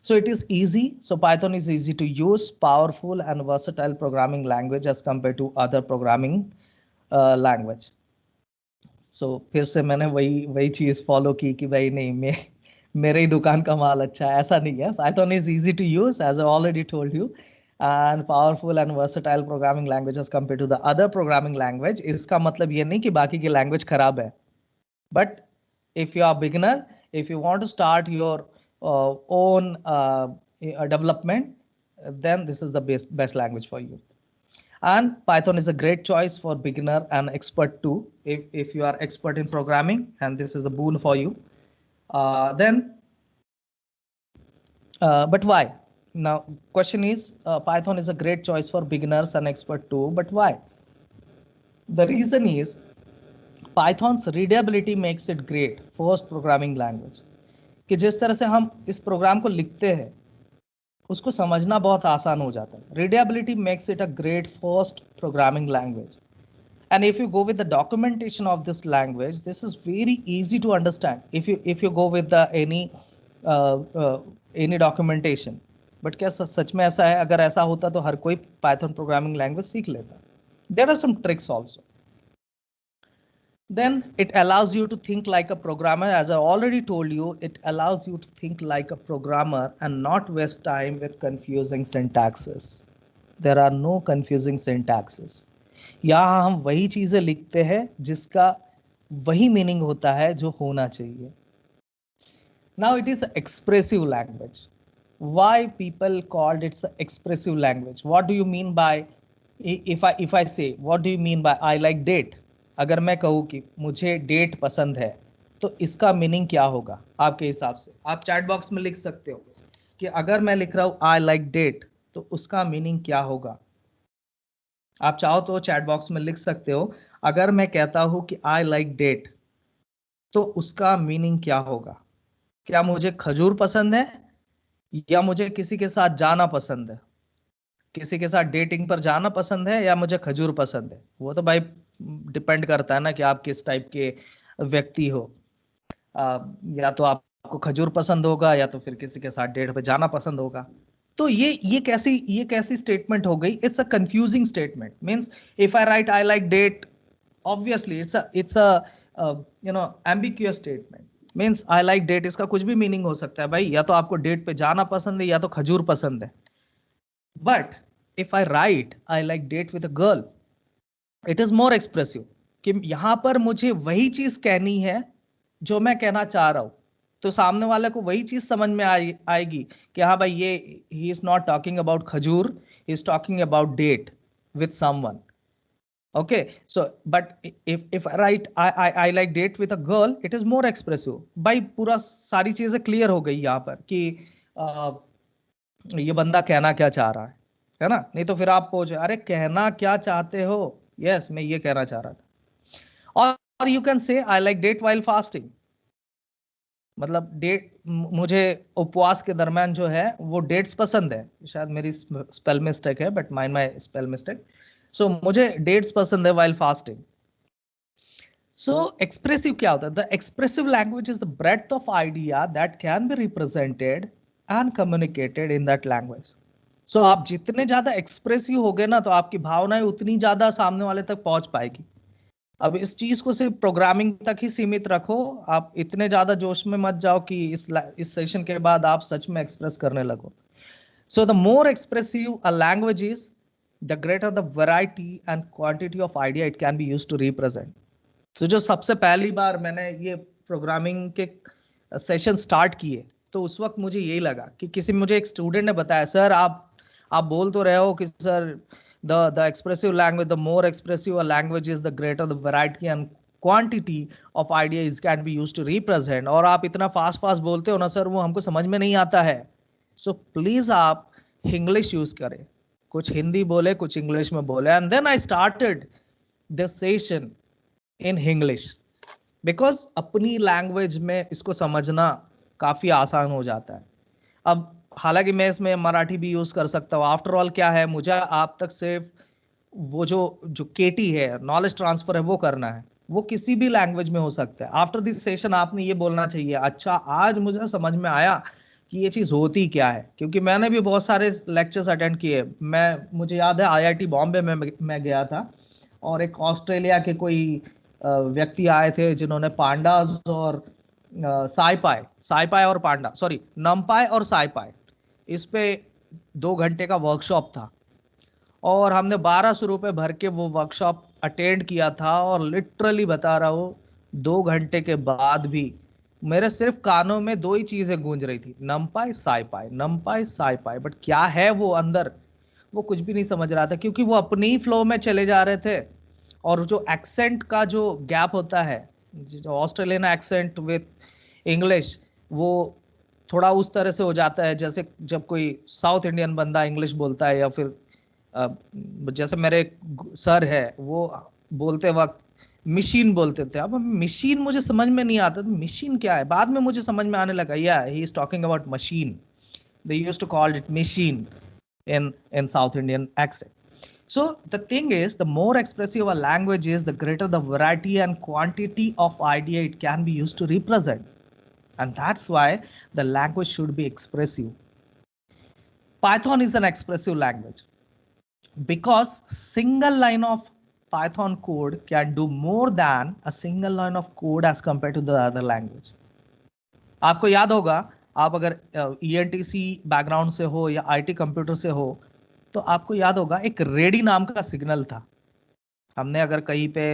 So it is easy. So Python is easy to use, powerful and versatile programming language as compared to other programming language. So फिर से मैंने वही चीज follow की कि भाई नहीं, मेरे ही दुकान का माल अच्छा है, ऐसा नहीं है. Python is easy to use, as I already told you, and powerful and versatile programming language as compared to the other programming language. इसका मतलब ये नहीं कि बाकी की language खराब है, but if you are beginner, if you want to start your own development, then this is the best language for you. And Python is a great choice for beginner and expert too. If you are expert in programming, and this is a boon for you, but why? Now question is, Python is a great choice for beginners and expert too, but why? The reason is Python's readability makes it great first programming language. कि जिस तरह से हम इस programme को लिखते हैं उसको समझना बहुत आसान हो जाता है. Readability makes it a great first programming language. And if you go with the documentation of this language, this is very easy to understand. If you go with the any documentation. But क्या सच में ऐसा है? अगर ऐसा होता तो हर कोई Python programming language सीख लेता. There are some tricks also. Then it allows you to think like a programmer. As I already told you, it allows you to think like a programmer and not waste time with confusing syntaxes. There are no confusing syntaxes. यहाँ हम वही चीजें लिखते हैं जिसका वही meaning होता है जो होना चाहिए. Now it is an expressive language. Why people called it an expressive language? What do you mean by, if I say, what do you mean by I like date? अगर मैं कहूँ कि मुझे डेट पसंद है तो इसका मीनिंग क्या होगा आपके हिसाब से? आप चैट बॉक्स में लिख सकते हो कि अगर मैं लिख रहा हूँ आई लाइक डेट तो उसका मीनिंग क्या होगा. आप चाहो तो चैट बॉक्स में लिख सकते हो अगर मैं कहता हूँ कि आई लाइक डेट तो उसका मीनिंग क्या होगा. क्या मुझे खजूर पसंद है या मुझे किसी के साथ जाना पसंद है? किसी के साथ डेटिंग पर जाना पसंद है या मुझे खजूर पसंद है? वो तो भाई डिपेंड करता है ना कि आप किस टाइप के व्यक्ति हो. या तो आपको खजूर पसंद होगा या तो फिर किसी के साथ डेट पे जाना पसंद होगा. तो ये कैसी स्टेटमेंट हो गई? It's a confusing statement. Means if I write I like date, obviously it's a ambiguous statement. Means I like date, इसका कुछ भी मीनिंग हो सकता है भाई. या तो आपको डेट पे जाना पसंद है या तो खजूर पसंद है. But if I write I like date with a girl, it is more expressive. कि यहां पर मुझे वही चीज कहनी है जो मैं कहना चाह रहा हूं तो सामने वाले को वही चीज समझ में आएगी कि हाँ भाई ये he is not talking about खजूर, he is talking about date with someone. Okay, so but if I write I like date with a girl, it is more expressive. भाई पूरा सारी चीजें क्लियर हो गई यहाँ पर कि ये बंदा कहना क्या चाह रहा है ना. नहीं तो फिर आप पूछे अरे कहना क्या चाहते हो. यस, मैं ये कहना चाह रहा था. और you can say I like date while fasting. मतलब डेट, मुझे उपवास के दरम्यान जो है वो डेट्स पसंद है. शायद मेरी स्पेल मिस्टेक है but mind my spell mistake. So मुझे डेट्स पसंद है वाइल फास्टिंग. सो एक्सप्रेसिव क्या होता है? The expressive language is the breadth of idea that can be represented and communicated in that language. So आप जितने ज्यादा एक्सप्रेसिव हो गए ना तो आपकी भावनाएं उतनी ज्यादा सामने वाले तक पहुंच पाएगी. अब इस चीज को सिर्फ प्रोग्रामिंग तक ही सीमित रखो. आप इतने ज्यादा जोश में मत जाओ कि इस सेशन के बाद आप सच में एक्सप्रेस करने लगो. So the more expressive a language is, the greater the variety and quantity of idea it can be used to represent. तो जो सबसे पहली बार मैंने ये प्रोग्रामिंग के सेशन स्टार्ट किए तो उस वक्त मुझे यही लगा कि मुझे एक स्टूडेंट ने बताया, सर आप बोल तो रहे हो कि sir the expressive language, the more expressive a language is, the greater the variety and quantity of ideas can be used to represent. और आप इतना फास्ट बोलते हो ना सर, वो हमको समझ में नहीं आता है. सो प्लीज आप इंग्लिश यूज करें. कुछ हिंदी बोले, कुछ इंग्लिश में बोले. And then I started the session in English because अपनी लैंग्वेज में इसको समझना काफी आसान हो जाता है. अब हालांकि मैं इसमें मराठी भी यूज कर सकता हूँ. आफ्टर ऑल क्या है, मुझे आप तक सिर्फ वो जो केटी है, नॉलेज ट्रांसफर है, वो करना है. वो किसी भी लैंग्वेज में हो सकता है. आफ्टर दिस सेशन आपने ये बोलना चाहिए, अच्छा आज मुझे समझ में आया कि ये चीज होती क्या है. क्योंकि मैंने भी बहुत सारे लेक्चर्स अटेंड किए. मुझे याद है आईआईटी बॉम्बे में मैं गया था और एक ऑस्ट्रेलिया के कोई व्यक्ति आए थे जिन्होंने पांडास और साइपाई और पांडा, सॉरी नमपाई और साइपाई, इस पे 2 घंटे का वर्कशॉप था और हमने 1200 रुपये भर के वो वर्कशॉप अटेंड किया था. और लिटरली बता रहा हूँ 2 घंटे के बाद भी मेरे सिर्फ कानों में 2 ही चीजें गूंज रही थी, नमपाई साइपाई, नमपाई साइपाई. बट क्या है वो अंदर, वो कुछ भी नहीं समझ रहा था क्योंकि वो अपनी ही फ्लो में चले जा रहे थे. और जो एक्सेंट का जो गैप होता है, जो ऑस्ट्रेलियन एक्सेंट विद इंग्लिश, वो थोड़ा उस तरह से हो जाता है जैसे जब कोई साउथ इंडियन बंदा इंग्लिश बोलता है, या फिर जैसे मेरे सर है वो बोलते वक्त मशीन बोलते थे। अब मशीन मुझे समझ में नहीं आता था मशीन क्या है, बाद में मुझे समझ में आने लगा, या he is talking about machine, they used to call it machine in South Indian accent. So the thing is, the more expressive a language is, the greater the variety and quantity of idea it can be used to represent, and that's why the language should be expressive. Python is an expressive language because single line of Python code can do more than a single line of code as compared to the other language. आपको याद होगा, आप अगर ENTC background से हो या IT computer से हो, तो आपको याद होगा एक रेडी नाम का सिग्नल था। हमने अगर कहीं पे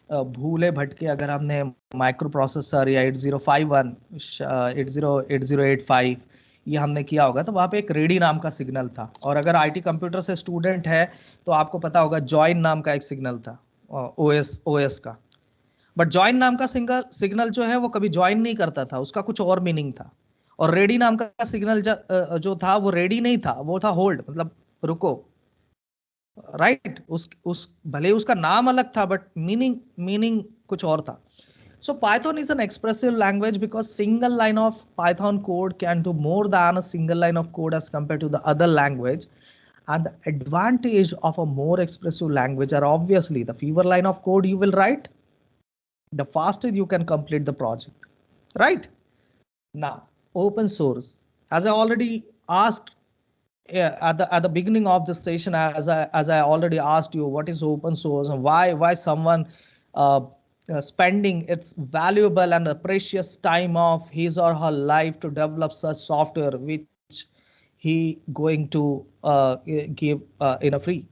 भूले भटके अगर हमने माइक्रो प्रोसेसर या 8051 8085 ये हमने किया होगा, तो वहां पे एक रेडी नाम का सिग्नल था। और अगर IT कंप्यूटर से स्टूडेंट है तो आपको पता होगा जॉइन नाम का एक सिग्नल था OS का। बट जॉइन नाम का सिग्नल जो है वो कभी ज्वाइन नहीं करता था, उसका कुछ और मीनिंग था। और रेडी नाम का सिग्नल जो था वो रेडी नहीं था, वो था होल्ड, मतलब रुको, राइट। उस भले उसका नाम अलग था बट मीनिंग कुछ और था। So Python is an expressive language because single line of Python code can do more than a single line of code as compared to the other language. And the advantage of a more expressive language are obviously the fewer line of code you will write, the faster you can complete the project, right? Now, open source, as I already asked at the beginning of this session, as I already asked you, what is open source and why someone spending its valuable and precious time of his or her life to develop such software which he going to give in a free.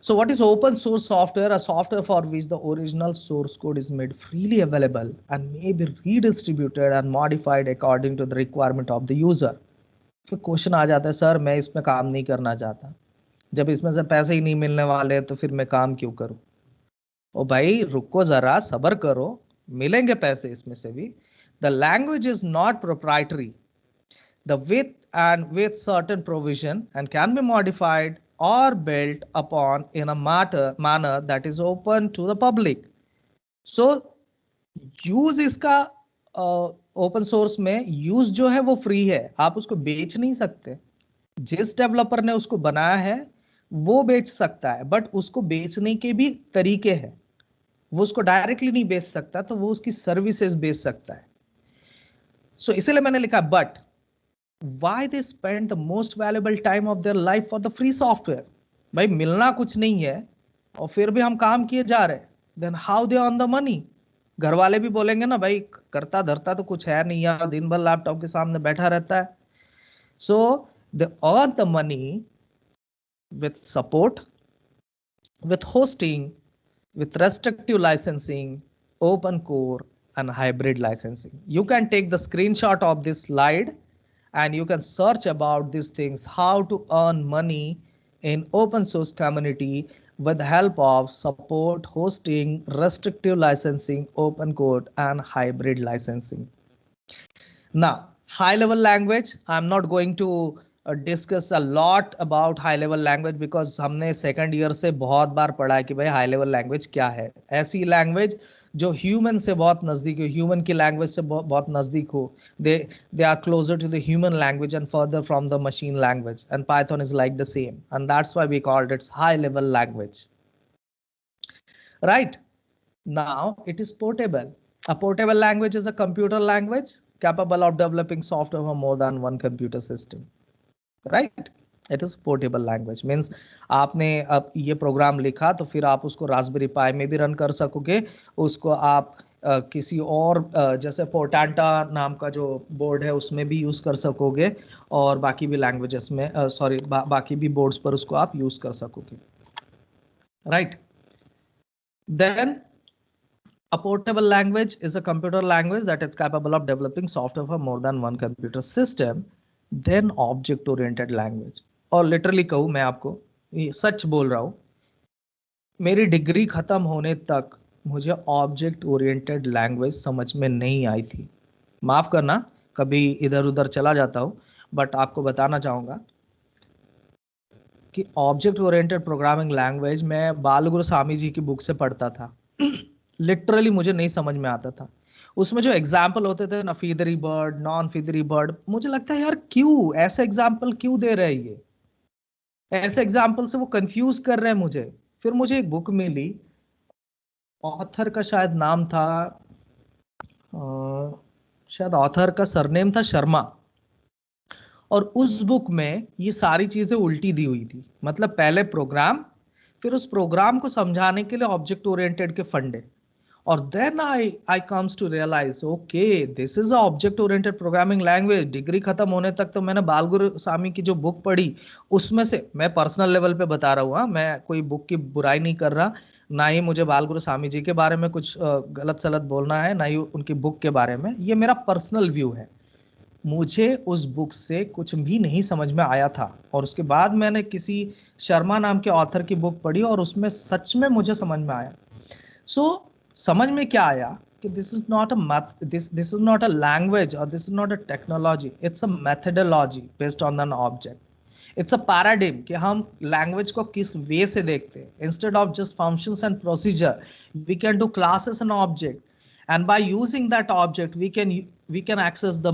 So what is open source software? A software for which the original source code is made freely available and may be redistributed and modified according to the requirement of the user. फिर question आ जाता है, sir मैं इसमें काम नहीं करना चाहता, जब इसमें से पैसे ही नहीं मिलने वाले तो फिर मैं काम क्यों करूं? ओ भाई रुको जरा, सब्र करो, मिलेंगे पैसे इसमें से भी। The language is not proprietary. The with certain provision and can be modified or built upon in a manner that is open to the public. So use इसका ओपन सोर्स में यूज जो है वो फ्री है, आप उसको बेच नहीं सकते। जिस डेवलपर ने उसको बनाया है वो बेच सकता है, बट उसको बेचने के भी तरीके हैं। वो उसको डायरेक्टली नहीं बेच सकता, तो वो उसकी सर्विसेज बेच सकता है। सो इसीलिए मैंने लिखा but why they spend the most valuable time of their life for the free software. भाई मिलना कुछ नहीं है और फिर भी हम काम किए जा रहे हैं, then how they earn the money? घर वाले भी बोलेंगे ना, भाई करता धरता तो कुछ है नहीं यार, दिन भर लैपटॉप के सामने बैठा रहता है। So they earn the money with support, with hosting, with restrictive licensing, open core and hybrid licensing. You can take the screenshot of this slide and you can search about these things, how to earn money in open source community with the help of support, hosting, restrictive licensing, open code and hybrid licensing. Now, high level language, I'm not going to discuss a lot about high level language because हमने second year से बहुत बार पढ़ा है कि भाई high level language क्या है। ऐसी language जो ह्यूमन से बहुत नजदीक हो, ह्यूमन की लैंग्वेज से बहुत नजदीक हो, they are closer to the human language and further from the machine language, and Python is like the same, and that's why we called it high level language. Right, now it is portable. A portable language is a computer language capable of developing software for more than one computer system. Right, it is portable language means आपने अब ये programme लिखा तो फिर आप उसको Raspberry पाई में भी रन कर सकोगे, उसको आप किसी और जैसे पोर्टेंटा नाम का जो बोर्ड है उसमें भी यूज कर सकोगे, और बाकी भी लैंग्वेजेस में बाकी भी बोर्ड्स पर उसको आप यूज कर सकोगे। Right, then a portable language is a computer language that is capable of developing software for more than one computer system. Then object oriented language, और लिटरली कहूँ मैं आपको ये सच बोल रहा हूँ, मेरी डिग्री खत्म होने तक मुझे ऑब्जेक्ट ओरिएंटेड लैंग्वेज समझ में नहीं आई थी। माफ करना कभी इधर उधर चला जाता हूँ, बट आपको बताना चाहूंगा कि ऑब्जेक्ट ओरिएंटेड प्रोग्रामिंग लैंग्वेज मैं बालगुरु स्वामी जी की बुक से पढ़ता था। लिटरली मुझे नहीं समझ में आता था। उसमें जो एग्जाम्पल होते थे ना, फीदरी बर्ड, नॉन फीदरी बर्ड, मुझे लगता है यार क्यों ऐसे एग्जाम्पल क्यों दे रहे हैं ये, ऐसे एग्जाम्पल से वो कंफ्यूज कर रहे हैं मुझे। फिर मुझे एक बुक मिली, ऑथर का शायद नाम था शायद ऑथर का सरनेम था शर्मा, और उस बुक में ये सारी चीजें उल्टी दी हुई थी। मतलब पहले प्रोग्राम, फिर उस प्रोग्राम को समझाने के लिए ऑब्जेक्ट ओरिएंटेड के फंडे, और then I comes to realise okay this is a object oriented programming language. Degree खत्म होने तक तो मैंने बालगुरु स्वामी की जो बुक पढ़ी, उसमें से मैं पर्सनल लेवल पे बता रहा हूँ, हाँ, मैं कोई बुक की बुराई नहीं कर रहा, ना ही मुझे बालगुरु स्वामी जी के बारे में कुछ गलत सलत बोलना है, ना ही उनकी बुक के बारे में, ये मेरा पर्सनल व्यू है। मुझे उस बुक से कुछ भी नहीं समझ में आया था, और उसके बाद मैंने किसी शर्मा नाम के ऑथर की बुक पढ़ी और उसमें सच में मुझे समझ में आया। समझ में क्या आया कि this is not a math, this is not a language, और this is not a technology, it's a methodology based on an object. It's a paradigm कि हम लैंग्वेज को किस वे से देखते हैं। Instead of just functions and procedure, we can do classes and object, and by using that object we can access the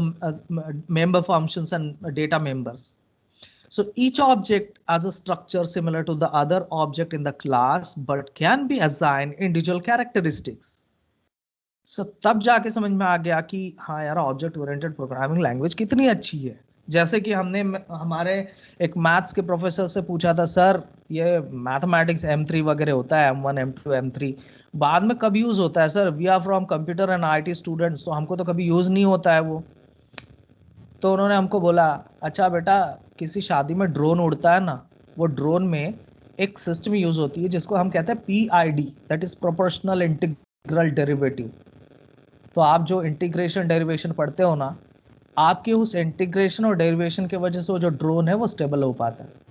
member functions and data members. So each object has a structure similar to the other object in the class but can be assigned individual characteristics. So तब जाके समझ में आ गया कि हाँ यार, object oriented programming language कितनी अच्छी है। जैसे कि हमने हमारे एक मैथ्स के प्रोफेसर से पूछा था, सर ये मैथमेटिक्स M3 वगैरह होता है, M1 M2 M3, बाद में कब यूज होता है? Sir we are from computer and IT students, तो हमको तो कभी यूज नहीं होता है वो। तो उन्होंने हमको बोला, अच्छा बेटा, किसी शादी में ड्रोन उड़ता है ना, वो ड्रोन में एक सिस्टम यूज होती है जिसको हम कहते हैं PID, that is proportional integral derivative. तो आप जो इंटीग्रेशन डेरिवेशन पढ़ते हो ना, आपके उस इंटीग्रेशन और डेरिवेशन की वजह से वो जो ड्रोन है वो स्टेबल हो पाता है।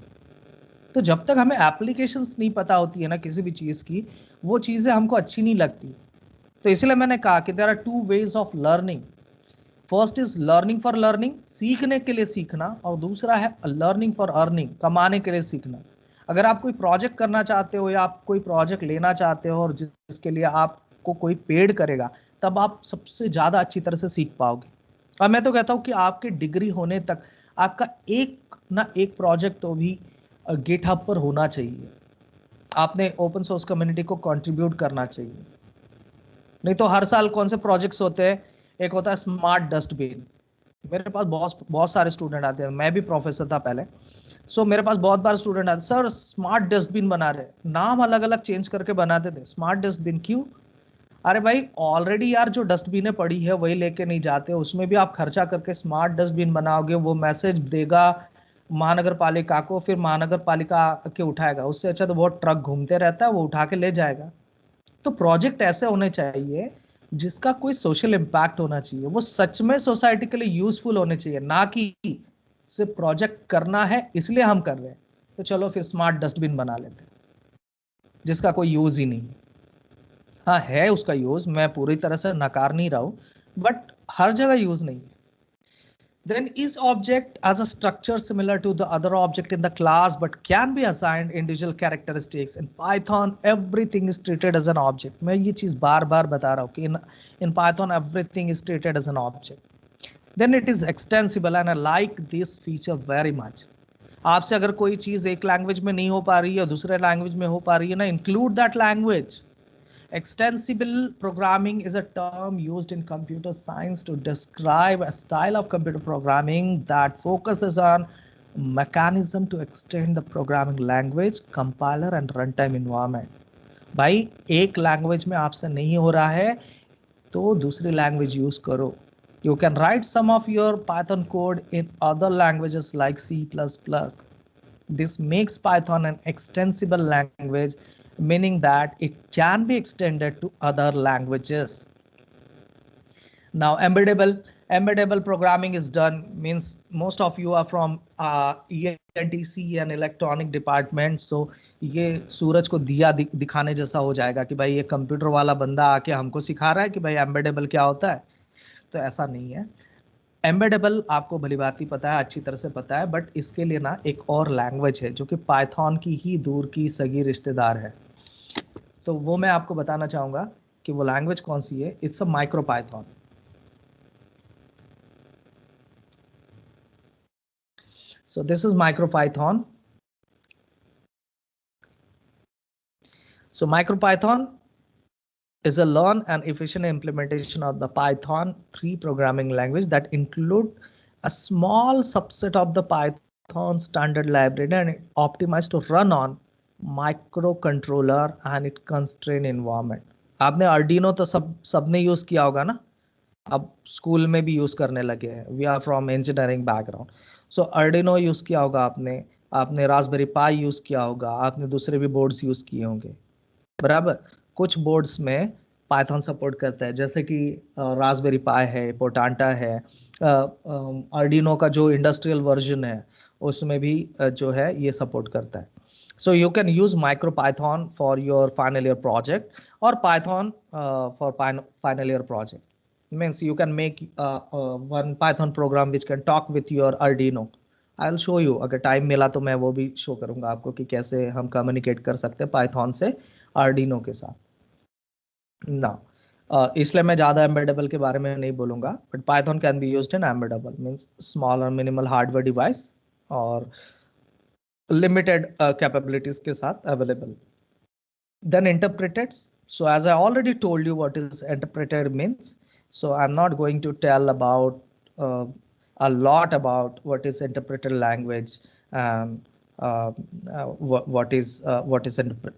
तो जब तक हमें एप्लीकेशंस नहीं पता होती है ना किसी भी चीज की, वो चीजें हमको अच्छी नहीं लगती। तो इसलिए मैंने कहा कि there are two ways of learning. First is learning for learning, सीखने के लिए सीखना, और दूसरा है लर्निंग फॉर अर्निंग, कमाने के लिए सीखना। अगर आप कोई प्रोजेक्ट करना चाहते हो या आप कोई प्रोजेक्ट लेना चाहते हो और जिसके लिए आपको कोई पेड करेगा, तब आप सबसे ज्यादा अच्छी तरह से सीख पाओगे। और मैं तो कहता हूं कि आपके डिग्री होने तक आपका एक ना एक प्रोजेक्ट तो भी गिटहब पर होना चाहिए। आपने ओपन सोर्स कम्युनिटी को कंट्रीब्यूट करना चाहिए। नहीं तो हर साल कौन से प्रोजेक्ट्स होते हैं? एक होता है स्मार्ट डस्टबिन। मेरे पास बहुत बहुत सारे स्टूडेंट आते हैं, मैं भी प्रोफेसर था पहले। मेरे पास बहुत बार स्टूडेंट आते, सर स्मार्ट डस्टबिन बना रहे, नाम अलग अलग चेंज करके बनाते थे। स्मार्ट डस्टबिन क्यों? अरे भाई ऑलरेडी यार जो डस्टबिन पड़ी है वही लेके नहीं जाते, उसमें भी आप खर्चा करके स्मार्ट डस्टबिन बनाओगे, वो मैसेज देगा महानगर पालिका को, फिर महानगर पालिका के उठाएगा। उससे अच्छा तो बहुत ट्रक घूमते रहता है, वो उठा के ले जाएगा। तो प्रोजेक्ट ऐसे होने चाहिए जिसका कोई सोशल इम्पैक्ट होना चाहिए, वो सच में सोसाइटी के लिए यूजफुल होने चाहिए, ना कि सिर्फ प्रोजेक्ट करना है इसलिए हम कर रहे हैं तो चलो फिर स्मार्ट डस्टबिन बना लेते हैं, जिसका कोई यूज ही नहीं है। हाँ है उसका यूज, मैं पूरी तरह से नकार नहीं रहा हूं, बट हर जगह यूज नहीं है। Then is object as a structure similar to the other object in the class but can be assigned individual characteristics. In Python everything is treated as an object. मैं ये चीज बार बार बता रहा हूँ कि in Python everything is treated as an object. Then it is extensible and I like this feature very much. आपसे अगर कोई चीज एक लैंग्वेज में नहीं हो पा रही है, दूसरे लैंग्वेज में हो पा रही है ना, include that language. Extensible programming is a term used in computer science to describe a style of computer programming that focuses on mechanism to extend the programming language, compiler and runtime environment. भाई एक language में आपसे नहीं हो रहा है तो दूसरी लैंग्वेज यूज करो. You can write some of your Python code in other languages like C++. This makes Python an extensible language, meaning that it can be extended to other languages. Now embeddable programming is done, means most of you are from ENTC and electronic department, so ये सूरज को दिया दिखाने जैसा हो जाएगा कि भाई ये कंप्यूटर वाला बंदा आके हमको सिखा रहा है कि भाई एम्बेडेबल क्या होता है. तो ऐसा नहीं है. एम्बेडेबल आपको भली भांति पता है, अच्छी तरह से पता है, बट इसके लिए ना एक और लैंग्वेज है जो कि पाइथन की ही दूर की सगी रिश्तेदार है. तो वो मैं आपको बताना चाहूंगा कि वो लैंग्वेज कौन सी है. It's a micro Python. So this is MicroPython. So MicroPython is a learn and efficient implementation of the Python 3 programming language that include a small subset of the Python standard library and it optimized to run on microcontroller and it constrained environment. आपने Arduino तो सबने use किया होगा ना, अब school में भी use करने लगे हैं. We are from engineering background. So Arduino use किया होगा आपने, आपने रास्पबेरी पाई यूज किया होगा, आपने दूसरे भी बोर्ड्स यूज किए होंगे. बराबर. कुछ बोर्ड्स में पाइथन सपोर्ट करता है, जैसे कि रास्पबेरी पाई है, पोटांटा है, अर्डिनो का जो इंडस्ट्रियल वर्जन है उसमें भी जो है ये सपोर्ट करता है. So you can use MicroPython for your final year project or Python for final year project. Means you can make one Python program which can talk with your Arduino. I'll show you. अगर time मिला तो मैं वो भी show करूंगा आपको कि कैसे हम कम्युनिकेट कर सकते हैं Python से Arduino के साथ. Now, इसलिए मैं ज़्यादा embeddable के बारे में नहीं बोलूंगा. But Python can be used in embeddable, means small or minimal hardware device और limited capabilities के साथ available. Then interpreted. So as I already told you what is interpreted means, so I'm not going to tell about a lot about what is interpreted language and what is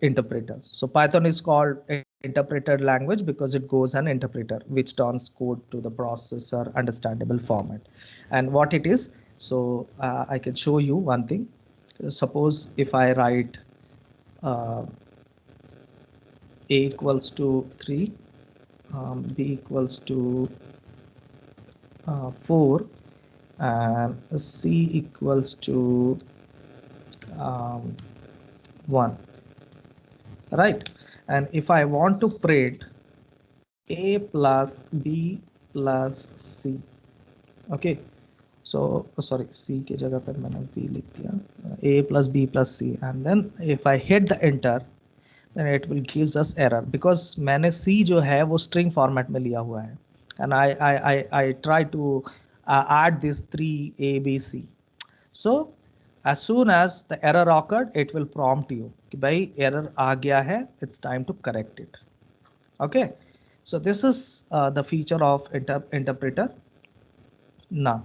interpreter. So Python is called interpreted language because it goes an interpreter which turns code to the processor understandable format. And what it is, so I can show you one thing. Suppose if I write a equals to 3, b equals to 4, and c equals to 1, right? And if I want to print a plus b plus c, okay, so sorry, c की जगह पर मैंने b लिख दिया, a plus b plus c, and then if I hit the enter, then it will gives us error because मैंने c जो है वो string format में लिया हुआ है, and I try to add this 3 a b c. So as soon as the error occurred, it will prompt you कि भाई error आ गया है, it's time to correct it. Okay, so this is the feature of interpreter. Now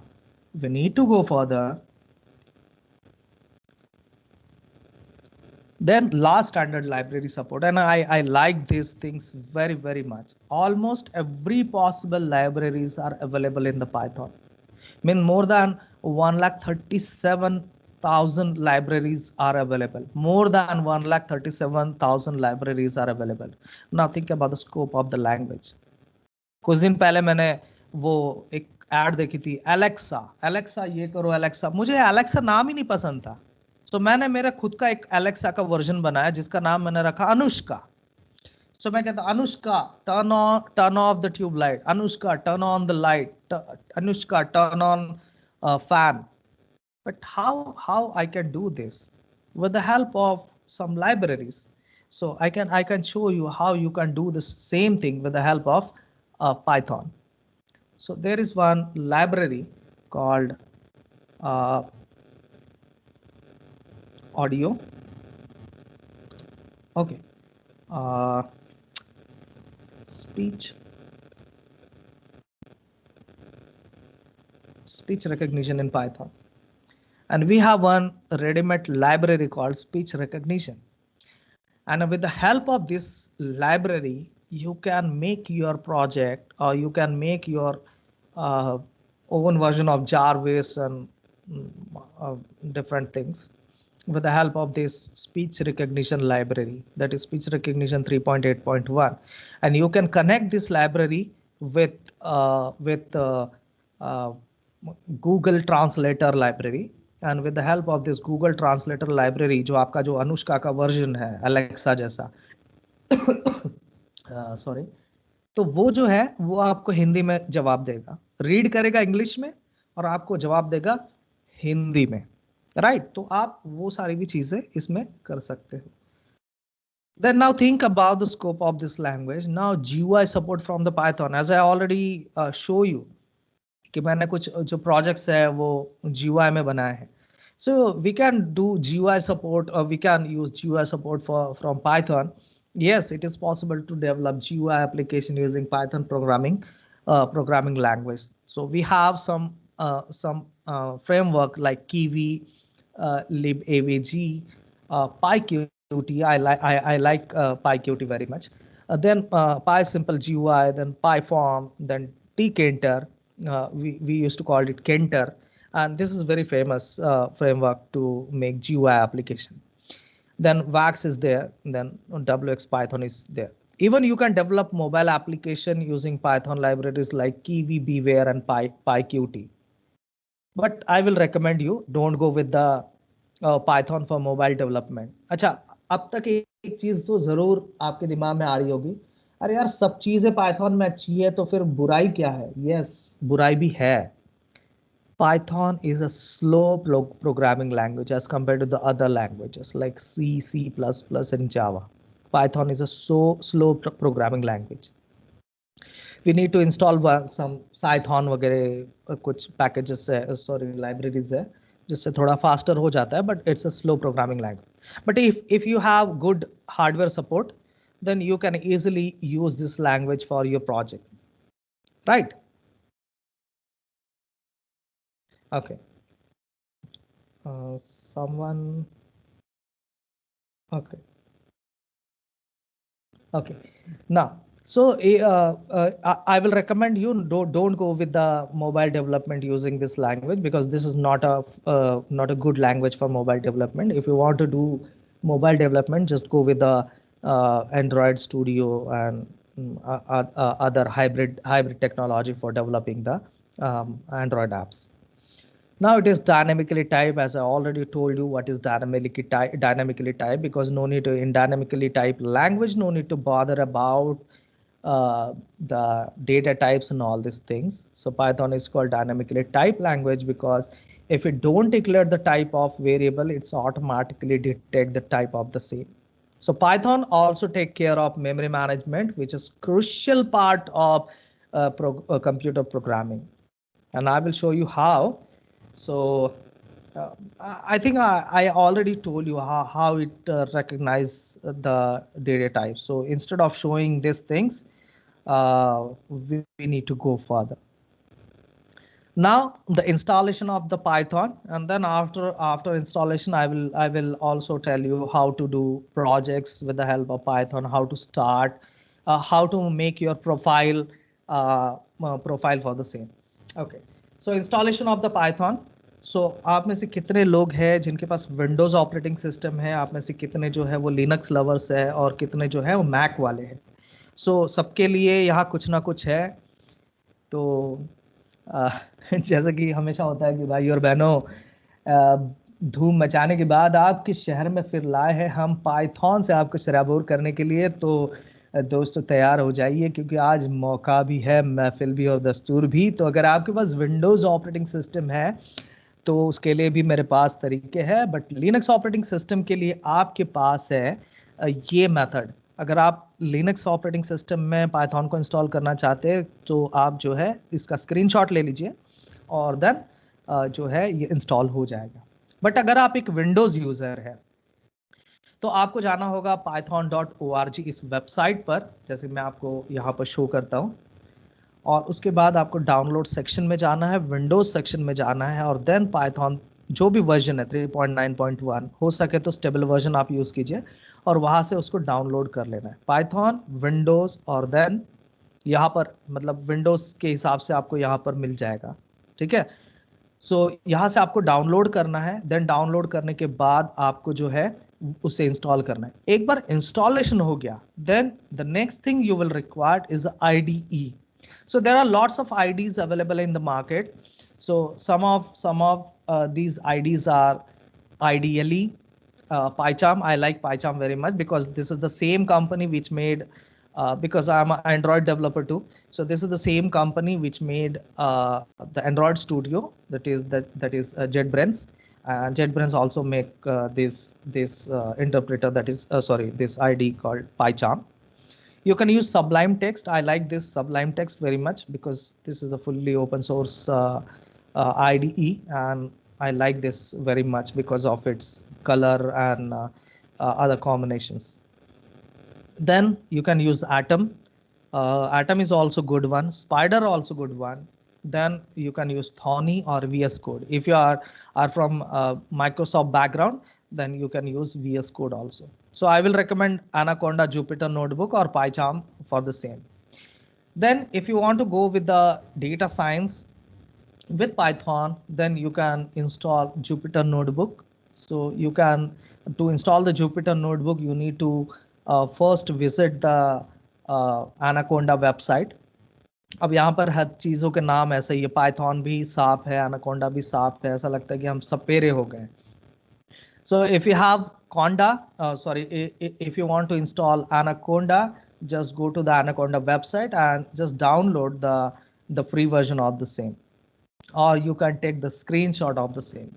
we need to go further. Then last standard library support, and I like these things very, very much. Almost every possible libraries are available in the Python. I mean, more than 1,37,000 libraries are available. More than 1,37,000 libraries are available. Now think about the scope of the language. कुछ दिन पहले मैंने वो एक add देखी थी, Alexa ये करो एलेक्सा. मुझे एलेक्सा नाम ही नहीं पसंद था, तो मैंने मेरा खुद का एक एलेक्सा का वर्जन बनाया जिसका नाम मैंने रखा अनुष्का. सो मैं कहता Anushka turn off the tube light, Anushka turn on the light, Anushka turn on fan. But how I can do this with the help of some libraries. So I can show you how you can do the same thing with the help of Python. So there is one library called audio. Okay, speech recognition in Python, and we have one ready-made library called speech recognition. And with the help of this library, you can make your project, or you can make your own version of Jarvis and different things with the help of this speech recognition library, that is speech recognition 3.8.1. And you can connect this library with Google Translator library. And with the help of this Google Translator library, जो आपका जो अनुष्का का version है Alexa जैसा, sorry, तो वो जो है वो आपको हिंदी में जवाब देगा, रीड करेगा इंग्लिश में और आपको जवाब देगा हिंदी में, राइट? तो आप वो सारी भी चीजें इसमें कर सकते हो. Then now think about the scope of this language. Now GUI support from the Python, as I already show you कि मैंने कुछ जो projects है वो GUI में बनाए हैं. So we can do GUI support, or we can use GUI support from Python. Yes, it is possible to develop GUI application using Python programming language. So we have some framework like Kiwi, libavg, PyQt. I like PyQt very much. Then PySimple GUI, then PyForm, then tkinter. We used to call it Kenter, and this is very famous framework to make GUI application. Then Wax is there, then WX Python is there. Even you can develop mobile application using Python libraries like Kiwi, Beware, and PyQt. But I will recommend you don't go with the Python for mobile development. अच्छा, अब तक एक चीज तो जरूर आपके दिमाग में आ रही होगी, अरे यार सब चीजें पाइथन में अच्छी है तो फिर बुराई क्या है? यस, बुराई भी है. Python is a slow programming language as compared to the other languages like C, C++, and Java. Python is a so slow programming language. We need to install some Python वगैरह कुछ packages है, sorry, libraries है, जिससे थोड़ा faster हो जाता है, but it's a slow programming language. But if you have good hardware support, then you can easily use this language for your project, right? Okay. Someone. Okay. Okay. Now, so I will recommend you don't go with the mobile development using this language, because this is not a good language for mobile development. If you want to do mobile development, just go with the Android Studio and other hybrid technology for developing the Android apps. Now it is dynamically typed, as I already told you what is dynamically typed, because no need to in dynamically typed language, no need to bother about the data types and all these things. So Python is called dynamically typed language because if you don't declare the type of variable, it's automatically detect the type of the same. So Python also take care of memory management, which is crucial part of computer programming. And I will show you how. So I think I already told you how it recognizes the data type. So instead of showing these things, we need to go further. Now the installation of the Python, and then after installation, I will also tell you how to do projects with the help of Python, how to start, how to make your profile for the same. Okay. So installation of the Python. So आप में से कितने लोग हैं जिनके पास Windows operating system है, आप में से कितने जो है वो लिनक्स लवर्स है, और कितने जो है वो मैक वाले हैं? सो सबके लिए यहाँ कुछ ना कुछ है. तो जैसा कि हमेशा होता है कि भाई और बहनों, धूम मचाने के बाद आपके शहर में फिर लाए हैं हम पाइथन से आपको शराबोर करने के लिए. तो दोस्तों तैयार हो जाइए, क्योंकि आज मौका भी है, महफिल भी और दस्तूर भी. तो अगर आपके पास विंडोज ऑपरेटिंग सिस्टम है तो उसके लिए भी मेरे पास तरीके हैं, बट लिनक्स ऑपरेटिंग सिस्टम के लिए आपके पास है ये मेथड. अगर आप लिनक्स ऑपरेटिंग सिस्टम में पाइथन को इंस्टॉल करना चाहते हैं तो आप जो है इसका स्क्रीनशॉट ले लीजिए और देन जो है ये इंस्टॉल हो जाएगा. बट अगर आप एक विंडोज यूजर है तो आपको जाना होगा python.org इस वेबसाइट पर, जैसे मैं आपको यहाँ पर शो करता हूँ, और उसके बाद आपको डाउनलोड सेक्शन में जाना है, विंडोज सेक्शन में जाना है, और देन पाइथन जो भी वर्जन है 3.9.1 हो सके तो स्टेबल वर्जन आप यूज कीजिए, और वहां से उसको डाउनलोड कर लेना है. पाइथन विंडोज, और देन यहाँ पर मतलब विंडोज के हिसाब से आपको यहाँ पर मिल जाएगा. ठीक है. सो यहाँ से आपको डाउनलोड करना है, देन डाउनलोड करने के बाद आपको जो है उसे इंस्टॉल करना है. एक बार इंस्टॉलेशन हो गया, then the next thing you will require is IDE. So there are lots of IDs available in the market. So some of these IDs are ideally PyCharm. I like PyCharm very much because this is the same company which made, because I'm an Android developer too. So this is the same company which made the Android Studio, that is JetBrains. And JetBrains also make this interpreter that is this IDE called PyCharm. You can use Sublime Text. I like this Sublime Text very much because this is a fully open source IDE, and I like this very much because of its color and other combinations. Then you can use Atom. Atom is also good one. Spider also good one. Then you can use Thorny or VS Code. If you are from Microsoft background, then you can use VS Code also. So I will recommend Anaconda Jupyter Notebook or PyCharm for the same. Then if you want to go with the data science with Python, then you can install Jupyter Notebook. So you can, to install the Jupyter Notebook, you need to first visit the Anaconda website. अब यहाँ पर हर चीज़ों के नाम ऐसे ही है, Python भी साफ है, एनाकोंडा भी साफ है, ऐसा लगता है कि हम सपेरे हो गए. So if you have Conda, if you want to install Anaconda, just go to the Anaconda website and just download the free version of the same, or you can take the screenshot of the same.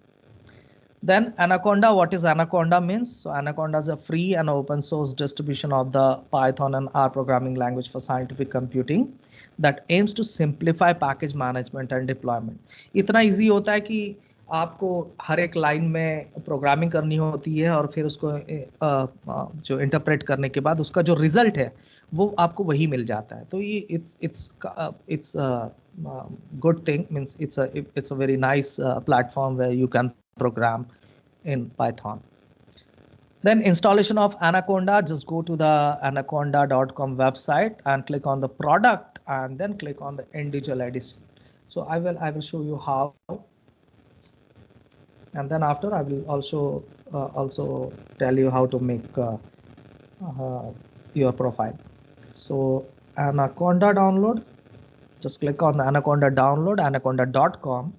Then Anaconda, what is Anaconda means? So Anaconda is a free and open source distribution of the Python and R programming language for scientific computing that aims to simplify package management and deployment. इतना easy होता है कि आपको हर एक line में programming करनी होती है और फिर उसको जो इंटरप्रेट करने के बाद उसका जो रिजल्ट है वो आपको वही मिल जाता है. तो ये it's good thing, means it's a very nice platform where you can program in Python. Then installation of Anaconda, just go to the anaconda.com website and click on the product and then click on the individual edition. So I will show you how, and then after I will also tell you how to make your profile. So Anaconda download, just click on the Anaconda download, anaconda.com.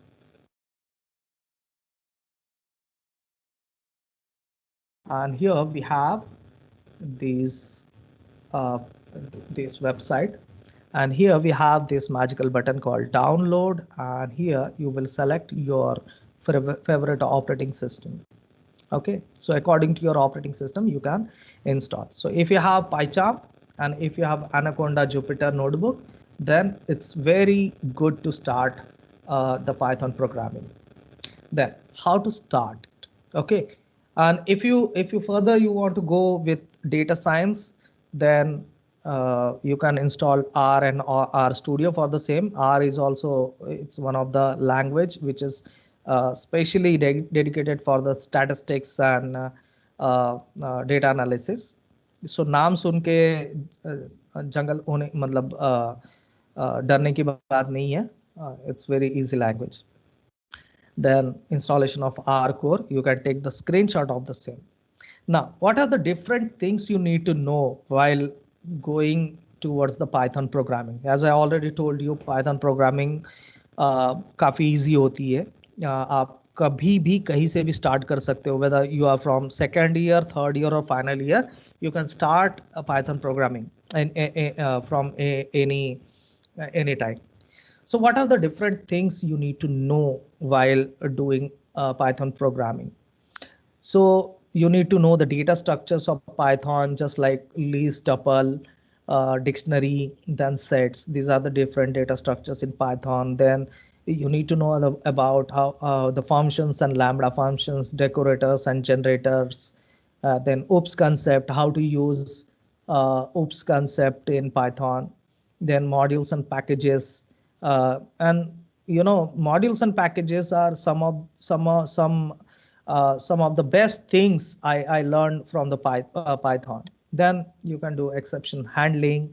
And here we have this website, and here we have this magical button called download, and here you will select your favorite operating system. Okay, so according to your operating system you can install. So if you have PyCharm and if you have Anaconda Jupyter Notebook, then it's very good to start the Python programming. Then how to start it? Okay, and if you further you want to go with data science, then you can install R and R Studio for the same. R is also, it's one of the language which is specially dedicated for the statistics and data analysis. So नाम सुन के जंगल होने मतलब डरने की बात नहीं है. It's very easy language. Then installation of R core, you can take the screenshot of the same. Now, what are the different things you need to know while going towards the Python programming? As I already told you, Python programming काफी easy होती है. आप कभी भी कहीं से भी start कर सकते हो, whether you are from second year, third year or final year, you can start a Python programming from any time. So what are the different things you need to know while doing Python programming? So you need to know the data structures of Python, just like list, tuple, dictionary, then sets. These are the different data structures in Python. Then you need to know about how the functions and lambda functions, decorators and generators. Then OOPS concept, how to use OOPS concept in Python. Then modules and packages. And modules and packages are some of the best things I learned from the Python. Then you can do exception handling,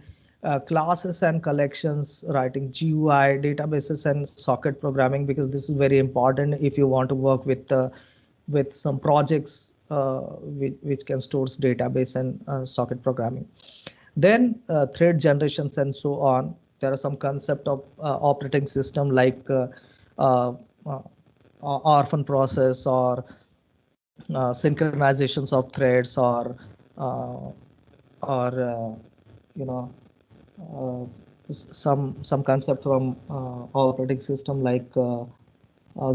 classes and collections, writing GUI, databases and socket programming, because this is very important if you want to work with some projects which can store database and socket programming. Then thread generations and so on. There are some concept of operating system like orphan process or synchronizations of threads or some concept from operating system like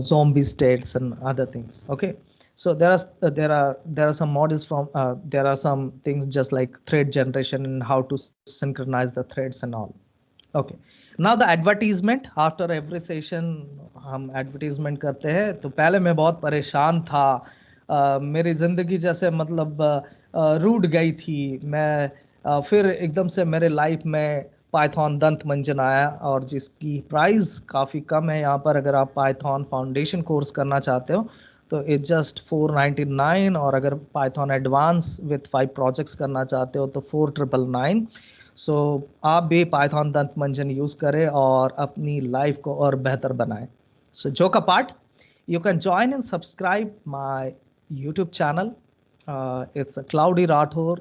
zombie states and other things. Okay, so there are some models from there are some things just like thread generation and how to synchronize the threads and all. Okay, now the advertisement. After every session हम advertisement करते हैं, तो पहले मैं बहुत परेशान था, मेरी जिंदगी जैसे मतलब रूठ गई थी मैं, फिर एकदम से मेरे लाइफ में पाइथन दंत मंजन आया, और जिसकी प्राइस काफ़ी कम है यहाँ पर। अगर आप पाइथन फाउंडेशन कोर्स करना चाहते हो तो इट्स जस्ट 499, और अगर पाइथन एडवांस विथ 5 प्रोजेक्ट्स करना चाहते हो तो 4999। सो आप भी पाइथन दंत मंजन यूज़ करें और अपनी लाइफ को और बेहतर बनाएं। So joke apart, you can join and subscribe my YouTube channel. It's a Cloudy Rathore.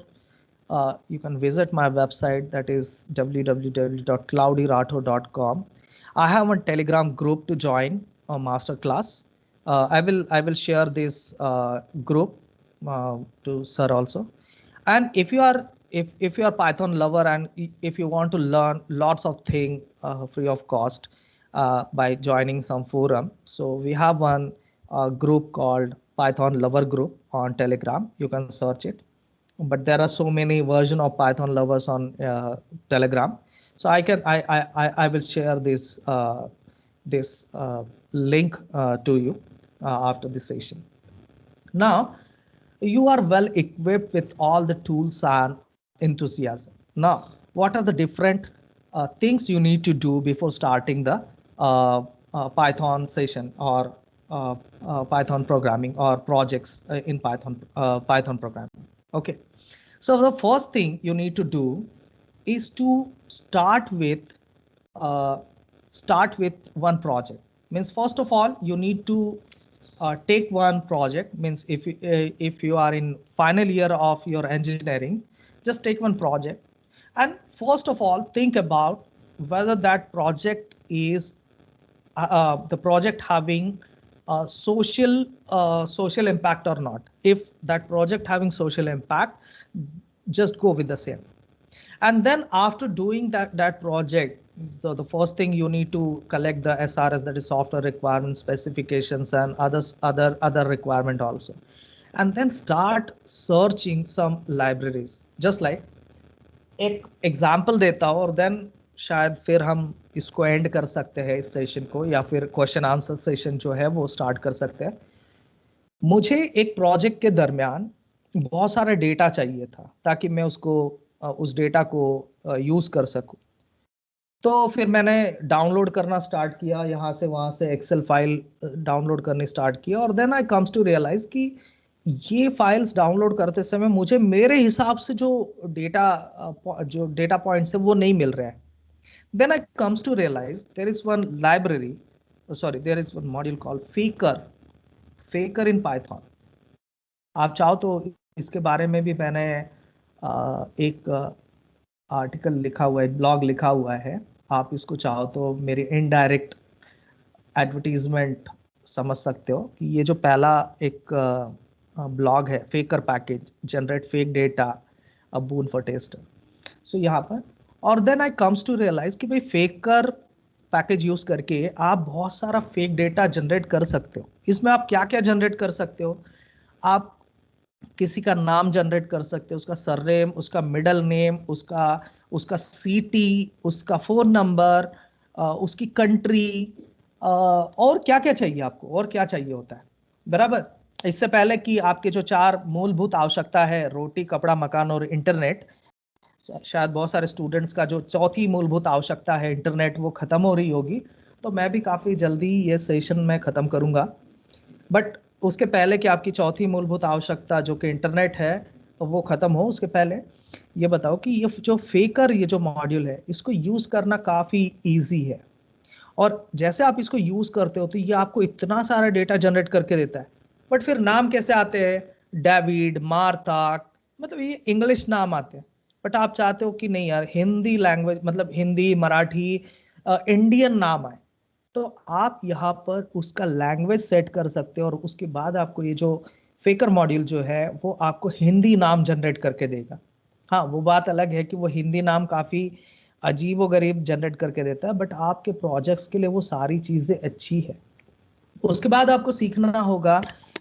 You can visit my website, that is www.cloudyrathore.com. I have a Telegram group to join a masterclass. I will share this group to sir also. And if you are Python lover and if you want to learn lots of things free of cost, by joining some forum, so we have one group called Python lover group on Telegram. You can search it, but there are so many version of Python lovers on Telegram. So I will share this link to you after this session. Now you are well equipped with all the tools and enthusiasm. Now, what are the different things you need to do before starting the Python session or Python programming or projects in Python programming? Okay, so the first thing you need to do is to start with one project. Means first of all you need to take one project. Means if you are in final year of your engineering, just take one project, and first of all think about whether that project is the project having social impact or not. If that project having social impact, just go with the same. And then after doing that project, so the first thing you need to collect the SRS, that is software requirement specifications, and other requirement also, and then start searching some libraries. Just like एक example देता हूँ और then शायद फिर हम इसको and कर सकते हैं इस सेशन को, या फिर क्वेश्चन आंसर सेशन जो है वो स्टार्ट कर सकते हैं। मुझे एक प्रोजेक्ट के दरमियान बहुत सारा डेटा चाहिए था ताकि मैं उसको उस डेटा को यूज कर सकूं। तो फिर मैंने डाउनलोड करना स्टार्ट किया, यहाँ से वहाँ से एक्सेल फाइल डाउनलोड करनी स्टार्ट किया, और then I comes to realise कि ये फाइल्स डाउनलोड करते समय मुझे मेरे हिसाब से जो डेटा पॉइंट्स है वो नहीं मिल रहा है। Then I comes to realise there is one library, there is one module called Faker in Python. आप चाहो तो इसके बारे में भी मैंने एक आर्टिकल लिखा हुआ है, ब्लॉग लिखा हुआ है। आप इसको चाहो तो मेरी इनडायरेक्ट एडवर्टीजमेंट समझ सकते हो कि ये जो पहला एक ब्लॉग है, faker package generate fake data a boon for tester. So यहाँ पर, और then I comes to realise कि भाई फेकर पैकेज यूज करके आप बहुत सारा फेक डेटा जनरेट कर सकते हो। इसमें आप क्या क्या जनरेट कर सकते हो? आप किसी का नाम जनरेट कर सकते हो, उसका सरनेम, उसका मिडल नेम, उसका सिटी, उसका फोन नंबर, उसकी कंट्री, और क्या क्या चाहिए आपको, और क्या चाहिए होता है, बराबर। इससे पहले कि आपके जो 4 मूलभूत आवश्यकता है, रोटी, कपड़ा, मकान और इंटरनेट, शायद बहुत सारे स्टूडेंट्स का जो चौथी मूलभूत आवश्यकता है इंटरनेट, वो खत्म हो रही होगी। तो मैं भी काफी जल्दी ये सेशन में खत्म करूंगा, बट उसके पहले कि आपकी चौथी मूलभूत आवश्यकता जो कि इंटरनेट है वो खत्म हो, उसके पहले ये बताओ कि ये जो फेकर, ये जो मॉड्यूल है, इसको यूज करना काफी इजी है। और जैसे आप इसको यूज करते हो तो ये आपको इतना सारा डेटा जनरेट करके देता है, बट फिर नाम कैसे आते हैं? डेविड, मार्था, मतलब ये इंग्लिश नाम आते हैं। बट आप चाहते हो कि नहीं यार, हिंदी लैंग्वेज, मतलब हिंदी, मराठी, इंडियन नाम आए, तो आप यहाँ पर उसका लैंग्वेज सेट कर सकते हो, और उसके बाद आपको ये जो फेकर मॉड्यूल जो है वो आपको हिंदी नाम जनरेट करके देगा। हाँ, वो बात अलग है कि वो हिंदी नाम काफ़ी अजीब व गरीब जनरेट करके देता है, बट आपके प्रोजेक्ट्स के लिए वो सारी चीज़ें अच्छी है। उसके बाद आपको सीखना होगा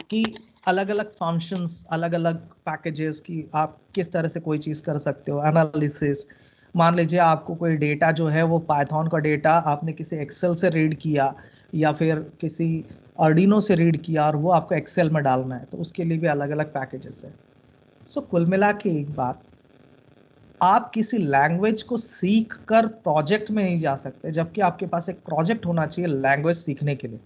कि अलग अलग फंक्शंस, अलग अलग पैकेजेस की आप किस तरह से कोई चीज़ कर सकते हो। एनालिसिस, मान लीजिए आपको कोई डेटा जो है वो पाइथन का डेटा आपने किसी एक्सेल से रीड किया या फिर किसी अर्डिनो से रीड किया और वो आपको एक्सेल में डालना है, तो उसके लिए भी अलग अलग पैकेजेस है। सो कुल मिला के एक बात, आप किसी लैंग्वेज को सीख कर प्रोजेक्ट में नहीं जा सकते, जबकि आपके पास एक प्रोजेक्ट होना चाहिए लैंग्वेज सीखने के लिए।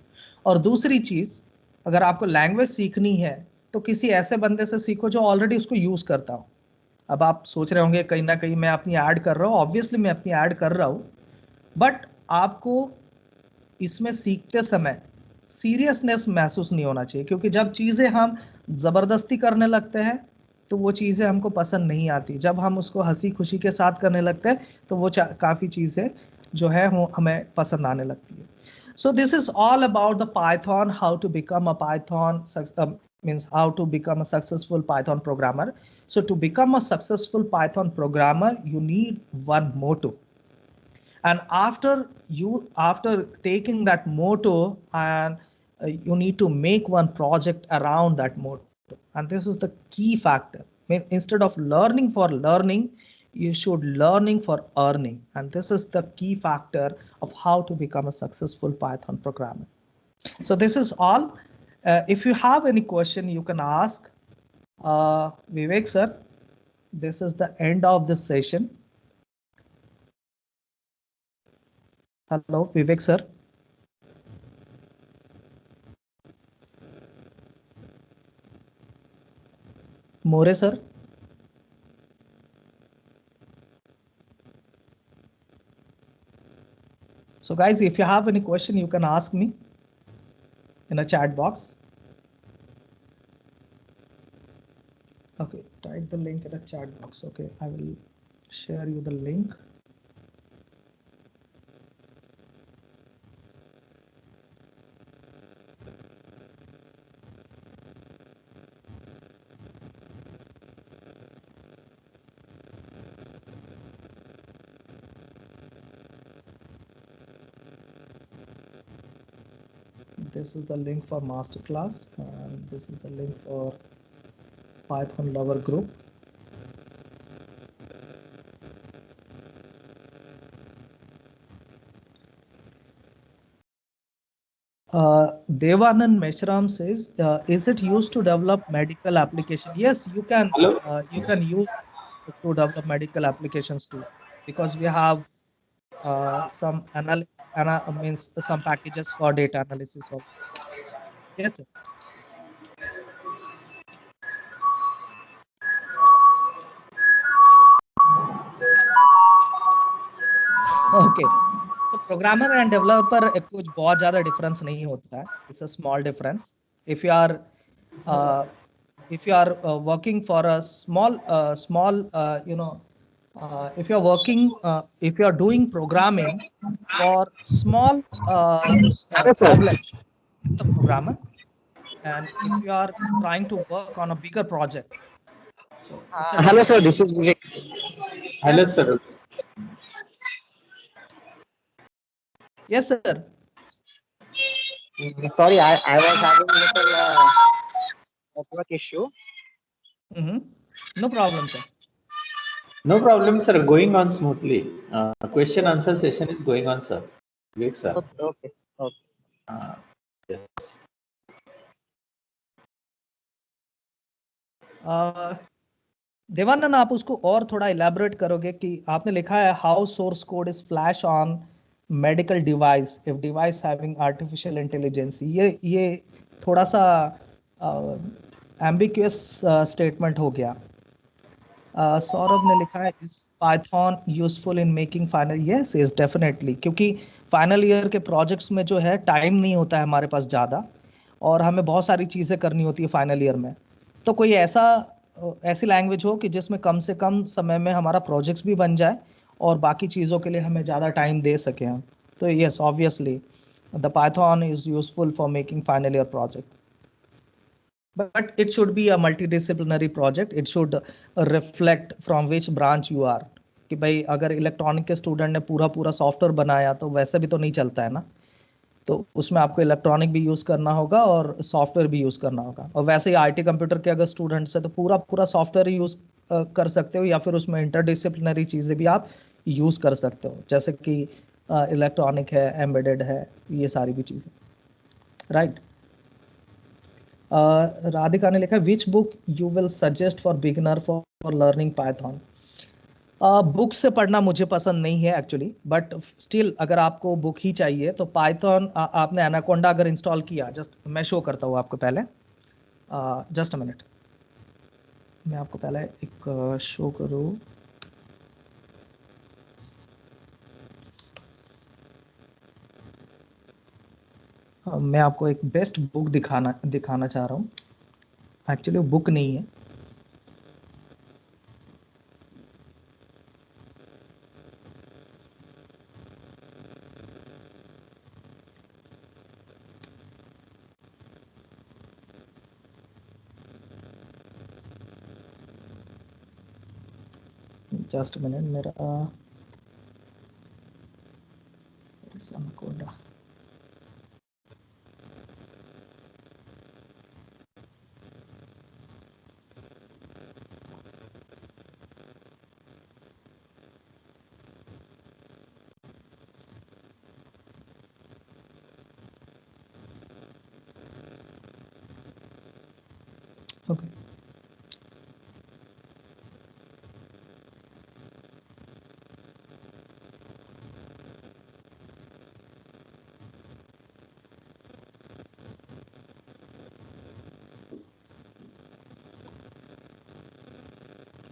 और दूसरी चीज, अगर आपको लैंग्वेज सीखनी है तो किसी ऐसे बंदे से सीखो जो ऑलरेडी उसको यूज करता हो। अब आप सोच रहे होंगे कहीं ना कहीं मैं अपनी ऐड कर रहा हूँ, ऑब्वियसली मैं अपनी ऐड कर रहा हूँ, बट आपको इसमें सीखते समय सीरियसनेस महसूस नहीं होना चाहिए, क्योंकि जब चीज़ें हम ज़बरदस्ती करने लगते हैं तो वो चीज़ें हमको पसंद नहीं आती। जब हम उसको हंसी खुशी के साथ करने लगते हैं तो वो काफ़ी चीज़ें जो है वो हमें पसंद आने लगती है। So this is all about the Python, how to become a Python, means how to become a successful Python programmer. So to become a successful Python programmer, you need one motto. And after taking that motto, and you need to make one project around that motto. And this is the key factor. I mean, instead of learning for learning, you should learning for earning. And this is the key factor of how to become a successful Python programmer. So this is all. If you have any question, you can ask Vivek sir. This is the end of this session. Hello, Vivek sir. More sir. So guys, if you have any question, you can ask me in a chat box. Okay, type the link in a chat box. Okay, I will share you the link. This is the link for masterclass, and this is the link for Python lover group. Devanand Meshram says, is it used to develop medical application? Yes, you can. You can use it to develop medical applications too, because we have some means some packages for data analysis also. Yes, sir. Okay. तो programmer and developer कुछ बहुत ज़्यादा difference नहीं होता है. It's a small difference. If you are working for a small if you're working, if you're doing programming for small problems, the programmer, and if you are trying to work on a bigger project, so it's a Hello, sir. different. This is Vivek. Hello, sir. Yes, sir. Sorry, I was having a little network issue. No problem, sir. No problem, sir. Going on smoothly. Question answer session is going on, sir. Vivek, sir. Okay. Yes. Devanand, आप उसको और थोड़ा elaborate करोगे कि आपने लिखा है how source code is flash on medical device if device having artificial intelligence. ये थोड़ा सा एम्बिग्युअस स्टेटमेंट हो गया. सौरभ ने लिखा है is Python useful in making final. Yes, is definitely, क्योंकि फाइनल ईयर के प्रोजेक्ट्स में जो है टाइम नहीं होता है हमारे पास ज़्यादा, और हमें बहुत सारी चीज़ें करनी होती है फाइनल ईयर में. तो कोई ऐसी लैंग्वेज हो कि जिसमें कम से कम समय में हमारा प्रोजेक्ट्स भी बन जाए और बाकी चीज़ों के लिए हमें ज़्यादा टाइम दे सकें हम. तो yes, obviously the Python is useful for making final year project. But it should be a multidisciplinary project. It should reflect from which branch you are. कि भाई अगर इलेक्ट्रॉनिक के स्टूडेंट ने पूरा सॉफ्टवेयर बनाया तो वैसे भी तो नहीं चलता है ना. तो उसमें आपको इलेक्ट्रॉनिक भी यूज़ करना होगा और सॉफ्टवेयर भी यूज़ करना होगा। और वैसे ही आईटी कंप्यूटर के अगर स्टूडेंट्स है तो पूरा पूरा सॉफ्टवेयर ही यूज़ कर सकते हो, या फिर उसमें इंटरडिसिप्लिनरी चीज़ें भी आप यूज़ कर सकते हो, जैसे कि इलेक्ट्रॉनिक है, एम्बेडेड है, ये सारी भी चीज़ें, राइट। राधिका ने लिखा, which book you will suggest for beginner for learning Python. Book से पढ़ना मुझे पसंद नहीं है एक्चुअली, बट स्टिल अगर आपको बुक ही चाहिए तो पाइथन, आपने एनाकोंडा अगर इंस्टॉल किया, जस्ट मैं शो करता हूँ आपको पहले, जस्ट अ मिनट, मैं आपको पहले एक शो करूँ। मैं आपको एक बेस्ट बुक दिखाना चाह रहा हूँ, एक्चुअली बुक नहीं है। जस्ट मिनट, मेरा एनाकोंडा, ओके।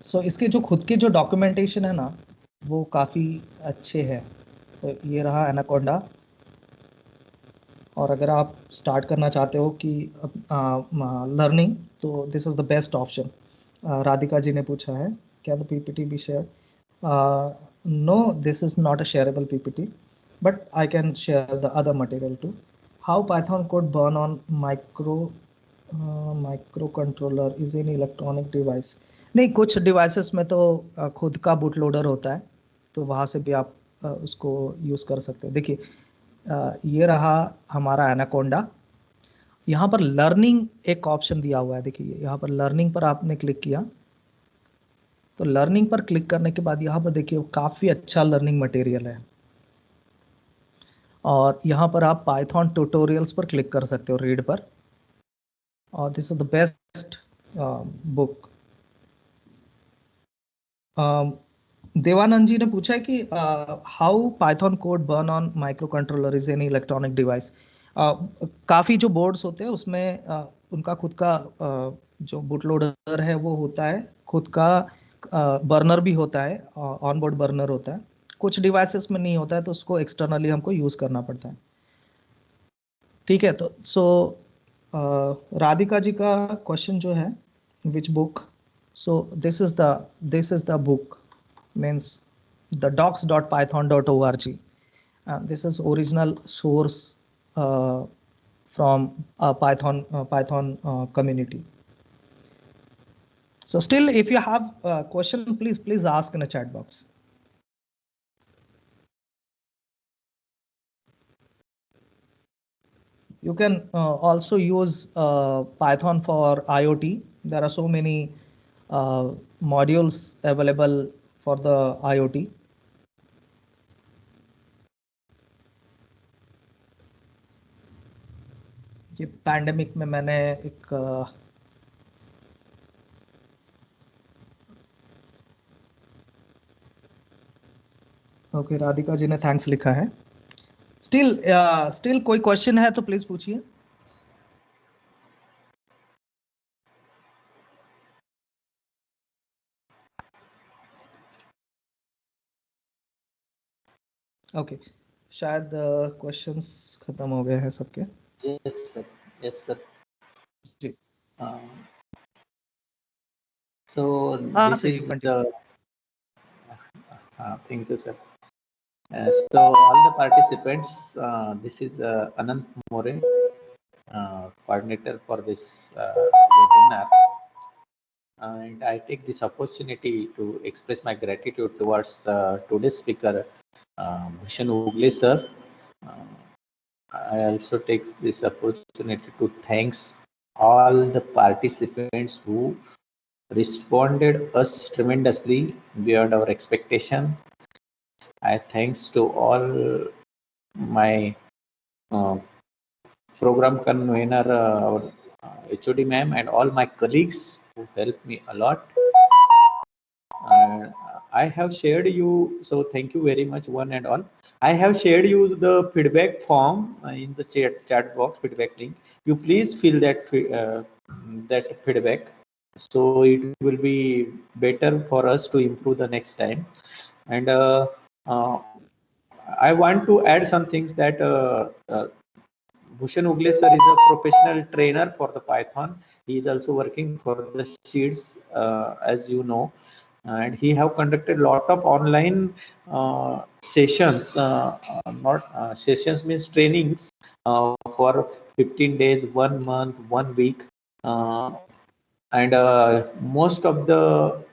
सो इसके जो खुद के जो डॉक्यूमेंटेशन है ना, वो काफ़ी अच्छे हैं। तो ये रहा एनाकोंडा, और अगर आप स्टार्ट करना चाहते हो कि लर्निंग, तो this is the best option. Radhika ji ने पूछा है, क्या the PPT be share? No, this is not a shareable PPT, but I can share the other material too. How Python code burn on micro controller is in electronic device? नहीं, कुछ devices में तो खुद का boot loader होता है, तो वहाँ से भी आप उसको यूज़ कर सकते हो। देखिए, ये रहा हमारा एनाकोंडा। यहाँ पर लर्निंग एक ऑप्शन दिया हुआ है, देखिए यहाँ पर लर्निंग पर आपने क्लिक किया, तो लर्निंग पर क्लिक करने के बाद यहाँ पर देखिए काफ़ी अच्छा लर्निंग मटेरियल है, और यहाँ पर आप पाइथन ट्यूटोरियल्स पर क्लिक कर सकते हो, रीड पर, और this is the best book. Devanand ji ने पूछा है कि how Python code burn on micro controller is any electronic device. काफ़ी जो बोर्ड्स होते हैं उसमें उनका खुद का जो बूट लोडर है वो होता है, खुद का बर्नर भी होता है, ऑन बोर्ड बर्नर होता है। कुछ डिवाइसेस में नहीं होता है, तो उसको एक्सटर्नली हमको यूज़ करना पड़ता है। ठीक है, तो सो राधिका जी का क्वेश्चन जो है, which book, so this is the book, means the docs.python.org, and this is original source from Python community. So still, if you have a question, please ask in the chat box. You can also use Python for IoT. There are so many modules available for the IoT. ये pandemic में मैंने एक okay, Radhika ji ने thanks लिखा है। Still कोई question है तो प्लीज पूछिए। ओके, शायद क्वेश्चंस खत्म हो गए हैं सबके। Yes, sir. Yes, sir. जी, So हाँ this सर जी, is continue. thank you, sir. So all the participants, this is Anant More, coordinator for this webinar, and I take this opportunity to express my gratitude towards today's speaker, Bhushan Ugle sir. I also take this opportunity to thanks all the participants who responded us tremendously beyond our expectation. I thanks to all my uh, program convener, our HOD ma'am, and all my colleagues who helped me a lot. I have shared you, so thank you very much, one and all. I have shared you the feedback form in the chat box, feedback link. You please fill that feedback, so it will be better for us to improve the next time. And uh, I want to add some things that Bhushan Ugle sir is a professional trainer for the Python. He is also working for the Sheets, as you know, and he have conducted a lot of online sessions. Not sessions means trainings for 15 days, 1 month, 1 week, and most of the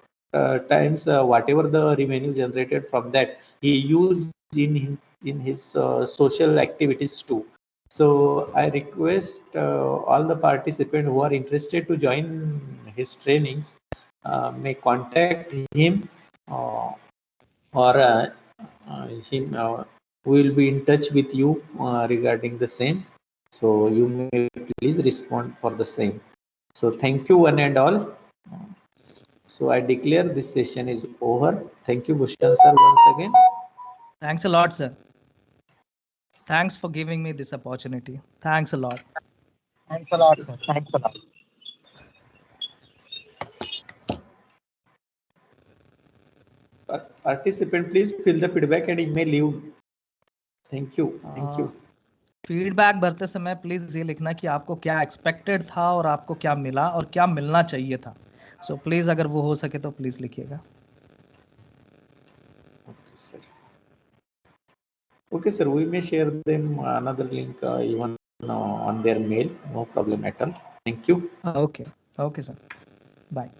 times, whatever the revenue generated from that, he used in his social activities too. So I request all the participants who are interested to join his trainings may contact him, or him will be in touch with you regarding the same. So you may please respond for the same. So thank you one and all. So I declare this session is over. Thank you, Bhushan sir, once again. Thanks a lot, sir. Thanks for giving me this opportunity. Thanks a lot. Thanks a lot, sir. Thanks a lot. Participant, please fill the feedback and you may leave. Thank you. Thank you. Feedback भरते समय please ये लिखना कि आपको क्या expected था और आपको क्या मिला और क्या मिलना चाहिए था. सो प्लीज अगर वो हो सके तो प्लीज लिखिएगा. Okay, sir. We may share them another link even on their mail. No problem at all. Thank you. Okay. Okay, sir. Bye.